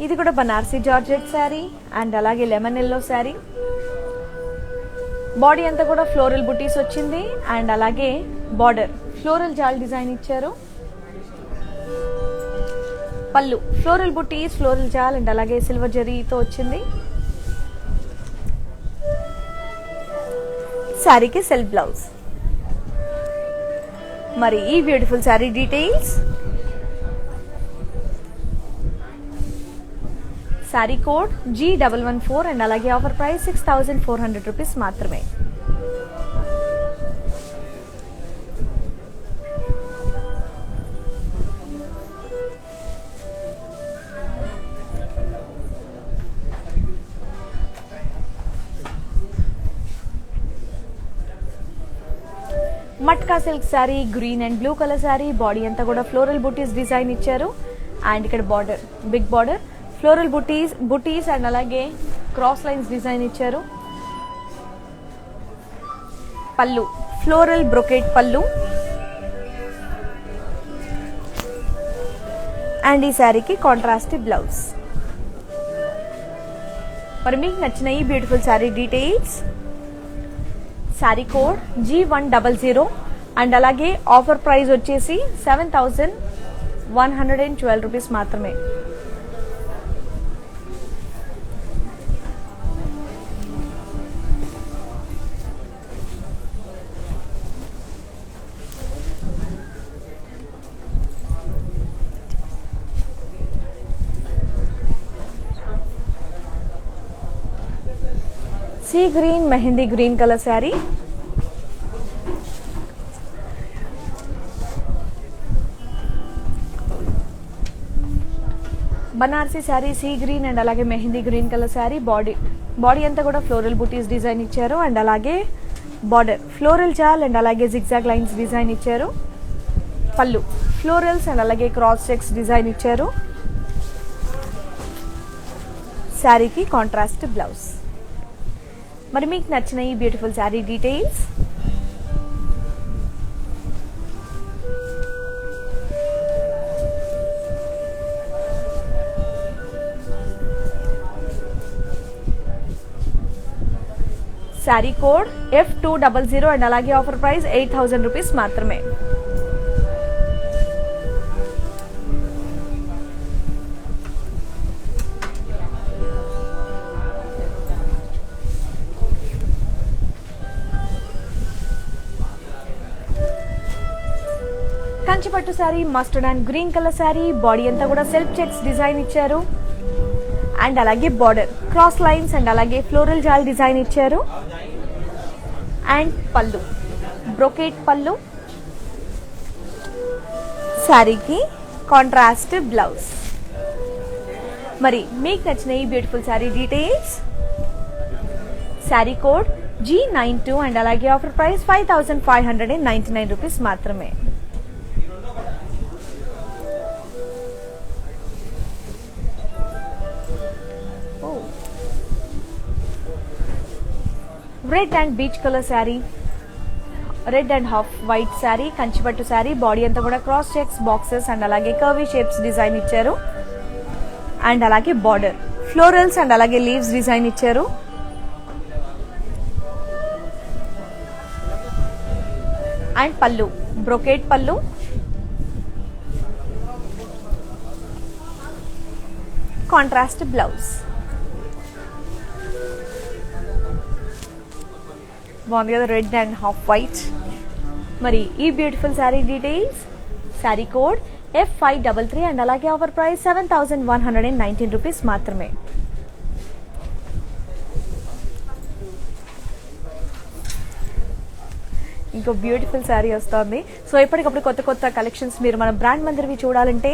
ఇది కూడా బనార్సీ జార్జెట్ శారీ అండ్ అలాగే లెమన్ ఎల్లో శారీ. బాడీ అంతా కూడా ఫ్లోరల్ బుటీస్ వచ్చింది అండ్ అలాగే బార్డర్ ఫ్లోరల్ జాల్ డిజైన్ ఇచ్చారు. పళ్ళు ఫ్లోరల్ బుటీస్, ఫ్లోరల్ జాల్ అండ్ అలాగే సిల్వర్ జరీతో వచ్చింది శారీకి సెల్ఫ్ బ్లౌజ్. మరి ఈ beautiful sari details, sari code G114 and అలాగే ఆఫర్ ప్రైస్ 6400 రూపీస్ మాత్రమే. Matka silk sari, green and blue colour sari, body అంతా కూడా ఫ్లోరల్ బుటీస్ డిజైన్ ఇచ్చారు. అండ్ ఇక్కడ border, big border, floral butis and అలాగే క్రాస్ లైన్స్ డిజైన్ ఇచ్చారు. పళ్ళు ఫ్లోరల్ బ్రొకేట్ పళ్ళు. అండ్ ఈ శారీకి కాంట్రాస్ట్ బ్లౌజ్. మరి మీకు నచ్చిన ఈ beautiful sari details, sari code G100 and అలాగే ఆఫర్ ప్రైస్ వచ్చేసి 7112 రూపీస్ మాత్రమే. Sea green, mehndi green colour sari, Banarasi sari, sea green and అలాగే mehndi green colour sari. Body అంతా కూడా ఫ్లోరల్ బుటీస్ డిజైన్ ఇచ్చారు. అండ్ అలాగే బార్డర్ ఫ్లోరల్ జాల్ అండ్ అలాగే జిగ్జాగ్ లైన్స్ డిజైన్ ఇచ్చారు. పళ్ళు ఫ్లోరల్స్ అండ్ అలాగే క్రాస్ చెక్స్ డిజైన్ ఇచ్చారు. శారీకి కాంట్రాస్ట్ బ్లౌజ్. మరి మీకు నచ్చిన ఈ beautiful sari details, sari code F200 and అలాగే ఆఫర్ ప్రైస్ 8000 రూపీస్ మాత్రమే. కంచిపట్టు sari, mustard and green colour sari, body అంతా కూడా సెల్ఫ్ చెక్స్ డిజైన్ ఇచ్చారు. అండ్ అలాగే బార్డర్ క్రాస్ లైన్స్ అండ్ అలాగే ఫ్లోరల్ జాల్ డిజైన్ ఇచ్చారు. అండ్ పళ్ళు బ్రొకేట్ పళ్ళు, శారీకి కాంట్రాస్ట్ బ్లౌజ్. మరి మీకు నచ్చిన ఈ beautiful sari details, sari code G92 and అలాగే ఆఫర్ ప్రైస్ 5599 రూపీస్ మాత్రమే. Red and peach colour sari, red and half white sari, కంచిపట్టు శారీ, బాడీ అంతా కూడా క్రాస్ చెక్స్, బాక్సెస్ అండ్ అలాగే కర్వీ షేప్స్ డిజైన్ ఇచ్చారు. అండ్ అలాగే బార్డర్ ఫ్లోరల్స్ అండ్ అలాగే లీవ్స్ డిజైన్ ఇచ్చారు. అండ్ పళ్ళు బ్రొకేట్ పళ్ళు, కాంట్రాస్ట్ బ్లౌజ్. బాగుంది కదా, రెడ్ అండ్ హాఫ్ వైట్. మరి ఈ beautiful sari details, sari code F533 and అలాగే ఆఫర్ ప్రైస్ 7119 రూపీస్ మాత్రమే. ఇంకో బ్యూటిఫుల్ శారీ వస్తుంది. సో ఎప్పటికప్పుడు కొత్త కొత్త కలెక్షన్స్ మీరు మన బ్రాండ్ మందిర్వి చూడాలంటే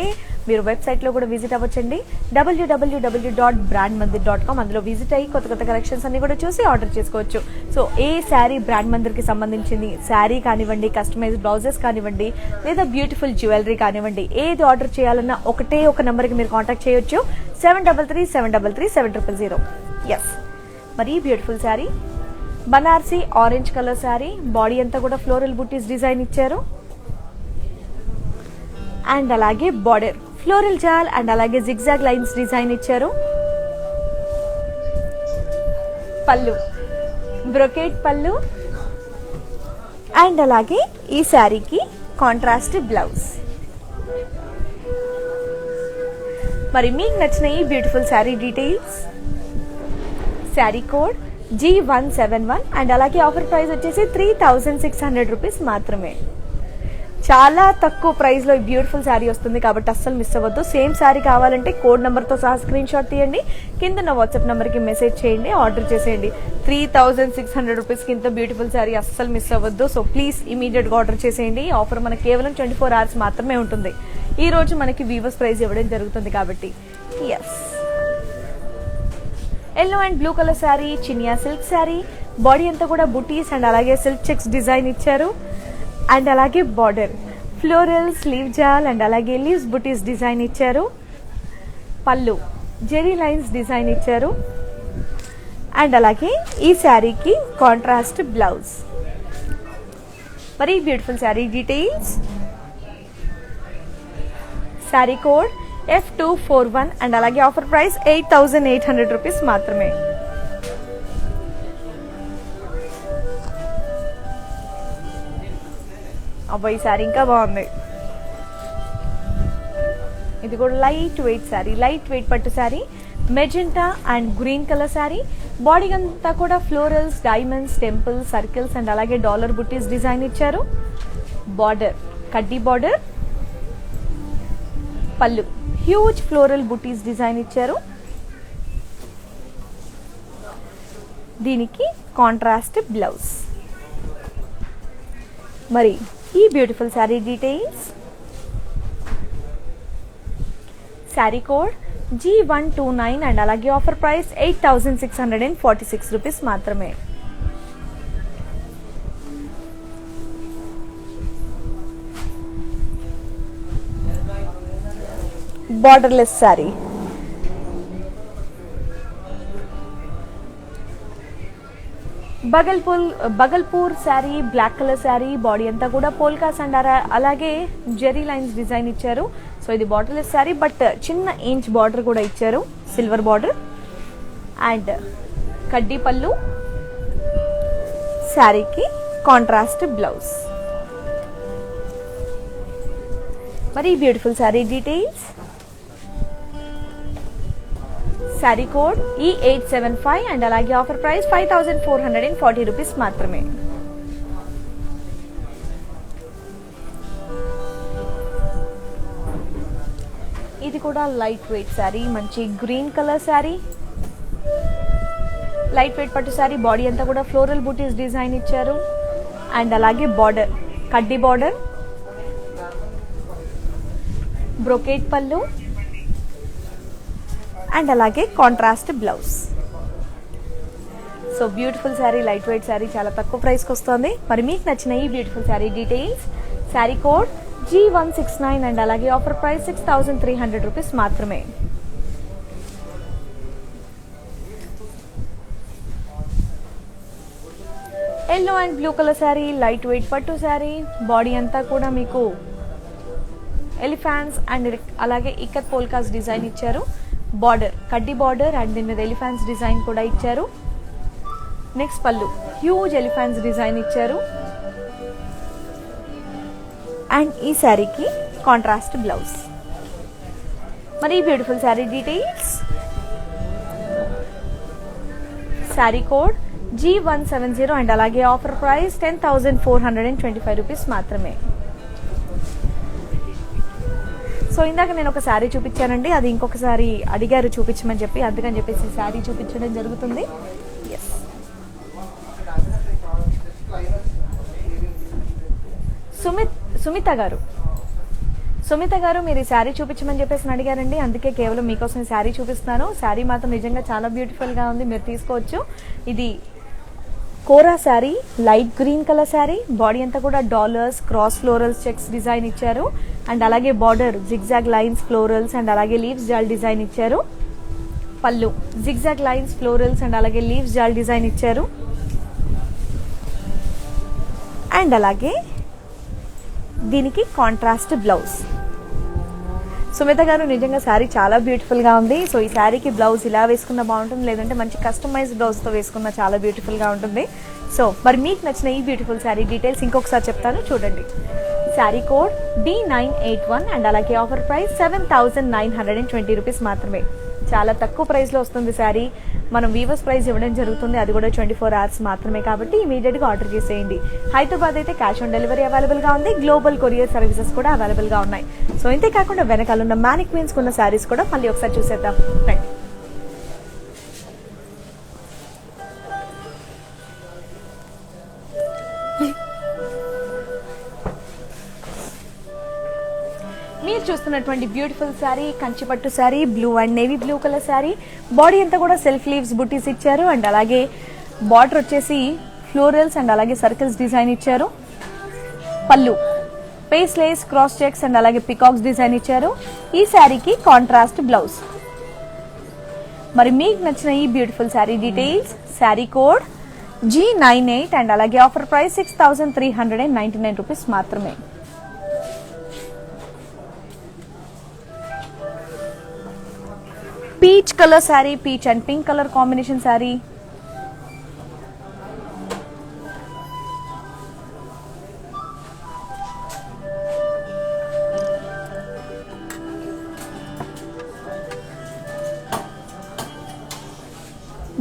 మీరు వెబ్సైట్లో కూడా విజిట్ అవ్వచ్చండి, www.brandmandir.com. అందులో విజిట్ అయ్యి కొత్త కొత్త కలెక్షన్స్ అన్ని కూడా చూసి ఆర్డర్ చేసుకోవచ్చు. సో ఏ శారీ బ్రాండ్ మందిర్కి సంబంధించింది శారీ కానివ్వండి, కస్టమైజ్డ్ బ్లౌజెస్ కానివ్వండి, లేదా బ్యూటిఫుల్ జ్యువెలరీ కానివ్వండి, ఏది ఆర్డర్ చేయాలన్నా ఒకటే ఒక నెంబర్కి మీరు కాంటాక్ట్ చేయొచ్చు, 7337337000. ఎస్, మరి beautiful sari Banarasi orange colour sari, body అంతా కూడా ఫ్లోరల్ బుటీస్ డిజైన్ ఇచ్చారు. అండ్ అలాగే బార్డర్ ఫ్లోరల్ జాల్ అండ్ అలాగే జిగ్జాగ్ లైన్స్ డిజైన్ ఇచ్చారు. పళ్ళు బ్రొకేట్ పళ్ళు. అండ్ అలాగే ఈ శారీకి కాంట్రాస్ట్ బ్లౌజ్. మరి మీకు నచ్చిన ఈ beautiful sari details, sari code G171 and అలాగే ఆఫర్ ప్రైస్ వచ్చేసి 3600 రూపీస్ మాత్రమే. చాలా తక్కువ ప్రైస్ లో ఈ బ్యూటిఫుల్ శారీ వస్తుంది కాబట్టి అస్సలు మిస్ అవ్వద్దు. సేమ్ శారీ కావాలంటే కోడ్ నెంబర్ తో సహా స్క్రీన్ షాట్ తీయండి, కింద నా వాట్సాప్ నెంబర్ కి మెసేజ్ చేయండి, ఆర్డర్ చేసేయండి. 3600 రూపీస్ కి ఇంత బ్యూటిఫుల్ శారీ అస్సలు మిస్ అవ్వద్దు. సో ప్లీజ్ ఇమీడియట్ గా ఆర్డర్ చేసేయండి. ఈ ఆఫర్ మనకి కేవలం 24 అవర్స్ మాత్రమే ఉంటుంది. ఈ రోజు మనకి వీవర్స్ ప్రైస్ ఇవ్వడం జరుగుతుంది కాబట్టి. Yes, yellow and blue colour sari, Chiniya silk sari, body అంతా కూడా బుటీస్ అండ్ అలాగే సిల్క్ చెక్స్ డిజైన్ ఇచ్చారు. అండ్ అలాగే బార్డర్ ఫ్లోరల్ స్లీవ్ జాల్ అండ్ అలాగే లీవ్స్ బుటీస్ డిజైన్ ఇచ్చారు. పళ్ళు జెరీ లైన్స్ డిజైన్ ఇచ్చారు. అండ్ అలాగే ఈ శారీకి కాంట్రాస్ట్ బ్లౌజ్. మరి beautiful sari details, sari code F241 and అలాగే ఆఫర్ ప్రైస్ 8800 రూపీస్ మాత్రమే. అబ్బాయి ఈ శారీ ఇంకా బాగుంది. ఇది కూడా light weight sari, light weight పట్టు sari, magenta and green colour sari. Body అంతా కూడా florals, diamonds, temples, circles and అలాగే డాలర్ బుట్టీస్ డిజైన్ ఇచ్చారు. బార్డర్ కడ్డీ బార్డర్, పళ్ళు హ్యూజ్ ఫ్లోరల్ బుట్టీస్ డిజైన్ ఇచ్చారు. దీనికి కాంట్రాస్ట్ బ్లౌజ్. మరి ఈ beautiful sari details, sari code G129 and అలాగే ఆఫర్ ప్రైస్ 8646 రూపీస్ మాత్రమే. Borderless sari, Bhagalpur sari, black colour sari, body అంతా కూడా పోల్కాస్ అండ్ అలాగే జెరీ లైన్స్ డిజైన్ ఇచ్చారు. సో ఇది బార్డర్లెస్ శారీ బట్ చిన్న ఇంచ్ బార్డర్ కూడా ఇచ్చారు, సిల్వర్ బార్డర్. అండ్ కడ్డీ పళ్ళు, శారీకి కాంట్రాస్ట్ బ్లౌజ్. మరి beautiful sari details, sari code E875 and అలాగే ఆఫర్ ప్రైస్ 5440 రూపీస్ మాత్రమే. ఇది కూడా లైట్ వెయిట్ శారీ, మంచి green colour sari, light weight పట్టు శారీ. బాడీ అంతా కూడా ఫ్లోరల్ బూటీస్ డిజైన్ ఇచ్చారు. అండ్ అలాగే బార్డర్ కడ్డీ బార్డర్, బ్రోకేట్ పళ్ళు అండ్ అలాగే contrast blouse. So beautiful sari, light weight sari, చాలా తక్కువ ప్రైస్కి వస్తుంది. మరి మీకు నచ్చిన ఈ beautiful sari details, sari code G169 and అలాగే ఆఫర్ ప్రైస్ 6300 రూపీస్ మాత్రమే. Yellow and blue colour sari, light weight పట్టు శారీ, బాడీ అంతా కూడా మీకు ఎలిఫాంట్స్ అండ్ అలాగే ఇక్కత్ పోల్కాస్ డిజైన్ ఇచ్చారు. బార్డర్ కడ్డీ బార్డర్ అండ్ దీని మీద ఎలిఫాంట్స్ డిజైన్ కూడా ఇచ్చారు. నెక్స్ట్ పళ్ళు హ్యూజ్ ఎలిఫాంట్స్ డిజైన్ ఇచ్చారు. అండ్ ఈ శారీకి కాంట్రాస్ట్ బ్లౌజ్. మరి beautiful sari details, sari code G170 and అలాగే ఆఫర్ ప్రైస్ 10,425 రూపీస్ మాత్రమే. సో ఇందాక నేను ఒక శారీ చూపించానండి, అది ఇంకొకసారి అడిగారు చూపించమని చెప్పి, అందుకని చెప్పేసి శారీ చూపించడం జరుగుతుంది. ఎస్, సుమిత గారు మీరు ఈ శారీ చూపించమని చెప్పేసి అడిగారండి, అందుకే కేవలం మీకోసం శారీ చూపిస్తున్నాను. శారీ మాత్రం నిజంగా చాలా బ్యూటిఫుల్ గా ఉంది, మీరు తీసుకోవచ్చు. ఇది kora sari, light green colour sari, body అంతా కూడా dollars, cross florals, checks design ఇచ్చారు. అండ్ అలాగే border zigzag lines, florals and అలాగే లీవ్స్ జాల్ డిజైన్ ఇచ్చారు. Pallu zigzag lines, florals and అలాగే లీవ్స్ జాల్ డిజైన్ ఇచ్చారు. అండ్ అలాగే దీనికి కాంట్రాస్ట్ బ్లౌజ్. సుమిత గారు నిజంగా శారీ చాలా బ్యూటిఫుల్ గా ఉంది. సో ఈ శారీకి బ్లౌజ్ ఇలా వేసుకున్న బాగుంటుంది, లేదంటే మంచి కస్టమైజ్డ్ బ్లౌజ్ తో వేసుకున్న చాలా బ్యూటిఫుల్ గా ఉంటుంది. సో మరి మీకు నచ్చిన ఈ బ్యూటిఫుల్ శారీ డీటెయిల్స్ ఇంకొకసారి చెప్తాను చూడండి. శారీ కోడ్ D981 అండ్ అలాగే ఆఫర్ ప్రైస్ 7,920 రూపీస్ మాత్రమే. చాలా తక్కువ ప్రైస్ లో వస్తుంది శారీ. మనం వీవర్స్ ప్రైస్ ఇవ్వడం జరుగుతుంది, అది కూడా 24 hours మాత్రమే. కాబట్టి ఇమీడియట్ గా ఆర్డర్ చేసేయండి. హైదరాబాద్ అయితే క్యాష్ ఆన్ డెలివరీ అవైలబుల్ గా ఉంది, గ్లోబల్ కొరియర్ సర్వీసెస్ కూడా అవైలబుల్ గా ఉన్నాయి. సో ఇంతే కాకుండా వెనకాల ఉన్న మ్యానిక్వీన్స్ ఉన్న శారీస్ కూడా మళ్ళీ ఒకసారి చూసేద్దాం రండి. మీరు చూస్తున్నటువంటి బ్యూటిఫుల్ శారీ కంచిపట్టు sari, blue and navy blue colour sari. Body అంతా కూడా సెల్ఫ్ లీవ్స్ బుటీస్ ఇచ్చారు అండ్ అలాగే బార్డర్ వచ్చేసి ఫ్లోరల్స్ అండ్ అలాగే సర్కిల్స్ డిజైన్ ఇచ్చారు. పళ్ళు paisleys, cross checks and అలాగే పికాక్స్ డిజైన్ ఇచ్చారు. ఈ శారీకి కాంట్రాస్ట్ బ్లౌజ్. మరి మీకు నచ్చిన ఈ beautiful sari details, sari code G98 and అలాగే ఆఫర్ ప్రైస్ 6399 రూపీస్ మాత్రమే. Peach colour sari, peach and pink colour combination sari.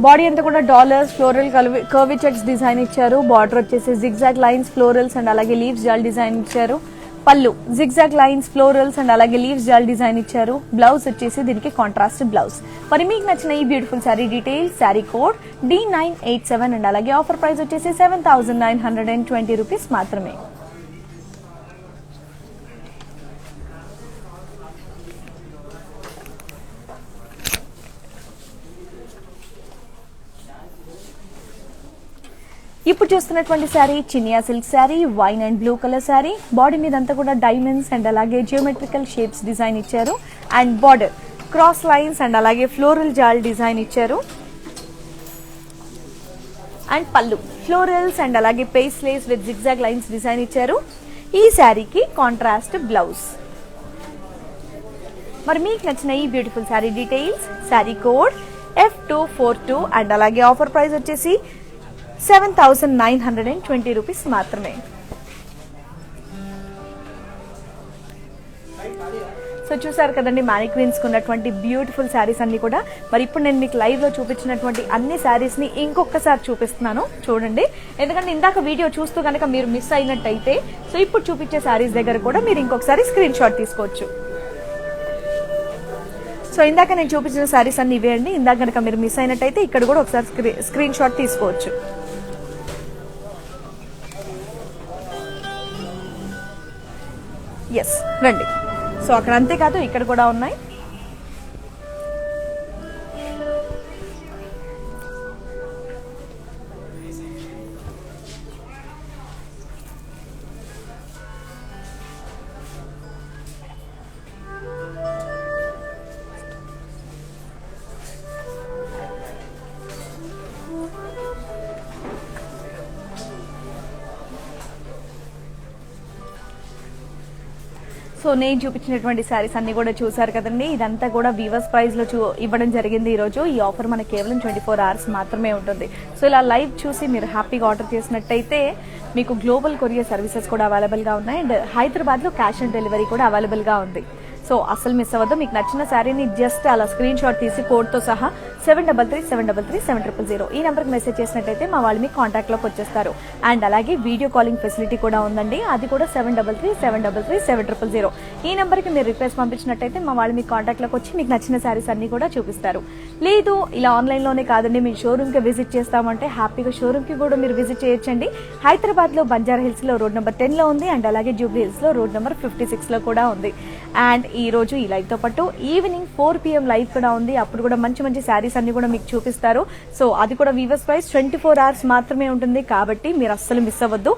Body అంతా కూడా dollars, floral curvy checks design ఇచ్చారు. బార్డర్ వచ్చేసి జిగ్జాగ్ లైన్స్, ఫ్లోరల్స్ అండ్ అలాగే లీవ్స్ జాల్ డిజైన్ ఇచ్చారు. Pallu zigzag lines, florals and అలాగే లీవ్స్ జాల్ డిజైన్ ఇచ్చారు. బ్లౌజ్ వచ్చేసి దీనికి కాంట్రాస్ట్ బ్లౌజ్. మరి మీకు నచ్చిన ఈ beautiful sari details, sari code D987 and అలాగే ఆఫర్ ప్రైస్ వచ్చేసి 7920 రూపీస్ మాత్రమే. ఇప్పుడు చూస్తున్నటువంటి sari Chiniya silk sari, wine and blue colour sari. Body మీద అంతా కూడా డైమండ్స్ అండ్ అలాగే జియోమెట్రికల్ షేప్స్ డిజైన్ ఇచ్చారు and border cross lines and అలాగే ఫ్లోరల్ జాల్ డిజైన్ ఇచ్చారు. అండ్ పళ్ళు ఫ్లోరల్స్ అండ్ అలాగే face Lay's with zigzag lines design ఇచ్చారు. ఈ శారీకి కాంట్రాస్ట్ బ్లౌజ్. మరి మీకు నచ్చిన ఈ beautiful sari details, sari code F242 and అలాగే ఆఫర్ ప్రైస్ వచ్చేసి 7920 రూపీస్ మాత్రమే. సో చూసారు కదండి మ్యానిక్వీన్స్ ఉన్నటువంటి బ్యూటిఫుల్ శారీస్ అన్ని కూడా. మరి ఇప్పుడు నేను మీకు లైవ్ లో చూపించినటువంటి అన్ని శారీస్ ని ఇంకొకసారి చూపిస్తున్నాను చూడండి. ఎందుకంటే ఇందాక వీడియో చూస్తూ కనుక మీరు మిస్ అయినట్టయితే సో ఇప్పుడు చూపించే శారీస్ దగ్గర కూడా మీరు ఇంకొకసారి స్క్రీన్ షాట్ తీసుకోవచ్చు. సో ఇందాక నేను చూపించిన శారీస్ అన్ని ఇవే అండి. ఇందాక కనుక మీరు మిస్ అయినట్టయితే ఇక్కడ కూడా ఒకసారి స్క్రీన్ షాట్ తీసుకోవచ్చు. ఎస్ రండి. సో అక్కడ అంతేకాదు ఇక్కడ కూడా ఉన్నాయి. సో నేను చూపించినటువంటి శారీస్ అన్ని కూడా చూసారు కదండి. ఇదంతా కూడా వీవర్స్ ప్రైస్ లో ఇవ్వడం జరిగింది. ఈ రోజు ఈ ఆఫర్ మనకి కేవలం 24 hours మాత్రమే ఉంటుంది. సో ఇలా లైవ్ చూసి మీరు హ్యాపీగా ఆర్డర్ చేసినట్టయితే మీకు గ్లోబల్ కొరియర్ సర్వీసెస్ కూడా అవైలబుల్ గా ఉన్నాయి అండ్ హైదరాబాద్ లో క్యాష్ ఆన్ డెలివరీ కూడా అవైలబుల్ గా ఉంది. సో అసలు మిస్ అవ్వద్దు. మీకు నచ్చిన శారీని జస్ట్ అలా స్క్రీన్ షాట్ తీసి కోడ్ తో సహా 7337337000 ఈ నెంబర్కి మెసేజ్ చేసినట్టయితే మా వాళ్ళు మీ కాంటాక్ట్ లోకి వచ్చేస్తారు. అండ్ అలాగే వీడియో కాలింగ్ ఫెసిలిటీ కూడా ఉందండి. అది కూడా 7337337000 ఈ నెంబర్కి మీరు రిక్వెస్ట్ పంపించినట్టయితే మా వాళ్ళు మీ కాంటాక్ట్ లోకి వచ్చి మీకు నచ్చిన శారీస్ అన్ని కూడా చూపిస్తారు. లేదు ఇలా ఆన్లైన్ లోనే కాదండి మీరు షోరూమ్ కి విజిట్ చేస్తామంటే హ్యాపీగా షోరూమ్ కి కూడా మీరు విజిట్ చేయొచ్చండి. హైదరాబాద్ లో బంజారా హిల్స్ లో రోడ్ నెంబర్ 10 లో ఉంది అండ్ అలాగే జూబ్లీ హిల్స్ లో రోడ్ నెంబర్ 56 లో కూడా ఉంది. అండ్ ఈ రోజు ఈ లైవ్ తో పాటు ఈవినింగ్ 4 PM లైవ్ కూడా ఉంది. అప్పుడు కూడా మంచి మంచి శారీస్ అన్ని కూడా మీకు చూపిస్తారు. సో అది కూడా వీవర్స్ ప్రైస్ 24 hours మాత్రమే ఉంటుంది. కాబట్టి మీరు అస్సలు మిస్ అవ్వద్దు.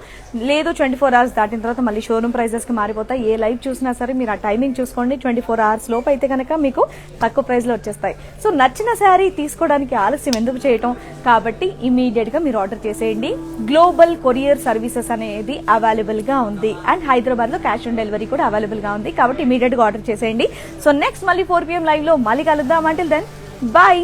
లేదు 24 hours దాటిన తర్వాత మళ్ళీ షోరూమ్ ప్రైజెస్ కి మారిపోతాయి. ఏ లైవ్ చూసినా సరే మీరు ఆ టైమింగ్ చూసుకోండి. 24 hours లోపు అయితే కనుక మీకు తక్కువ ప్రైస్ లో వచ్చేస్తాయి. సో నచ్చిన శారీ తీసుకోవడానికి ఆలస్యం ఎందుకు చేయటం. కాబట్టి ఇమీడియట్ గా మీరు ఆర్డర్ చేసేయండి. గ్లోబల్ కొరియర్ సర్వీసెస్ అనేది అవైలబుల్ గా ఉంది అండ్ హైదరాబాద్ లో క్యాష్ ఆన్ డెలివరీ కూడా అవైలబుల్ గా ఉంది. కాబట్టి ఇమీడియట్ గా ఆర్డర్ చేసేయండి. సో నెక్స్ట్ మళ్ళీ 4 PM లైవ్ లో మళ్ళీ కలుద్దాం. Until then by.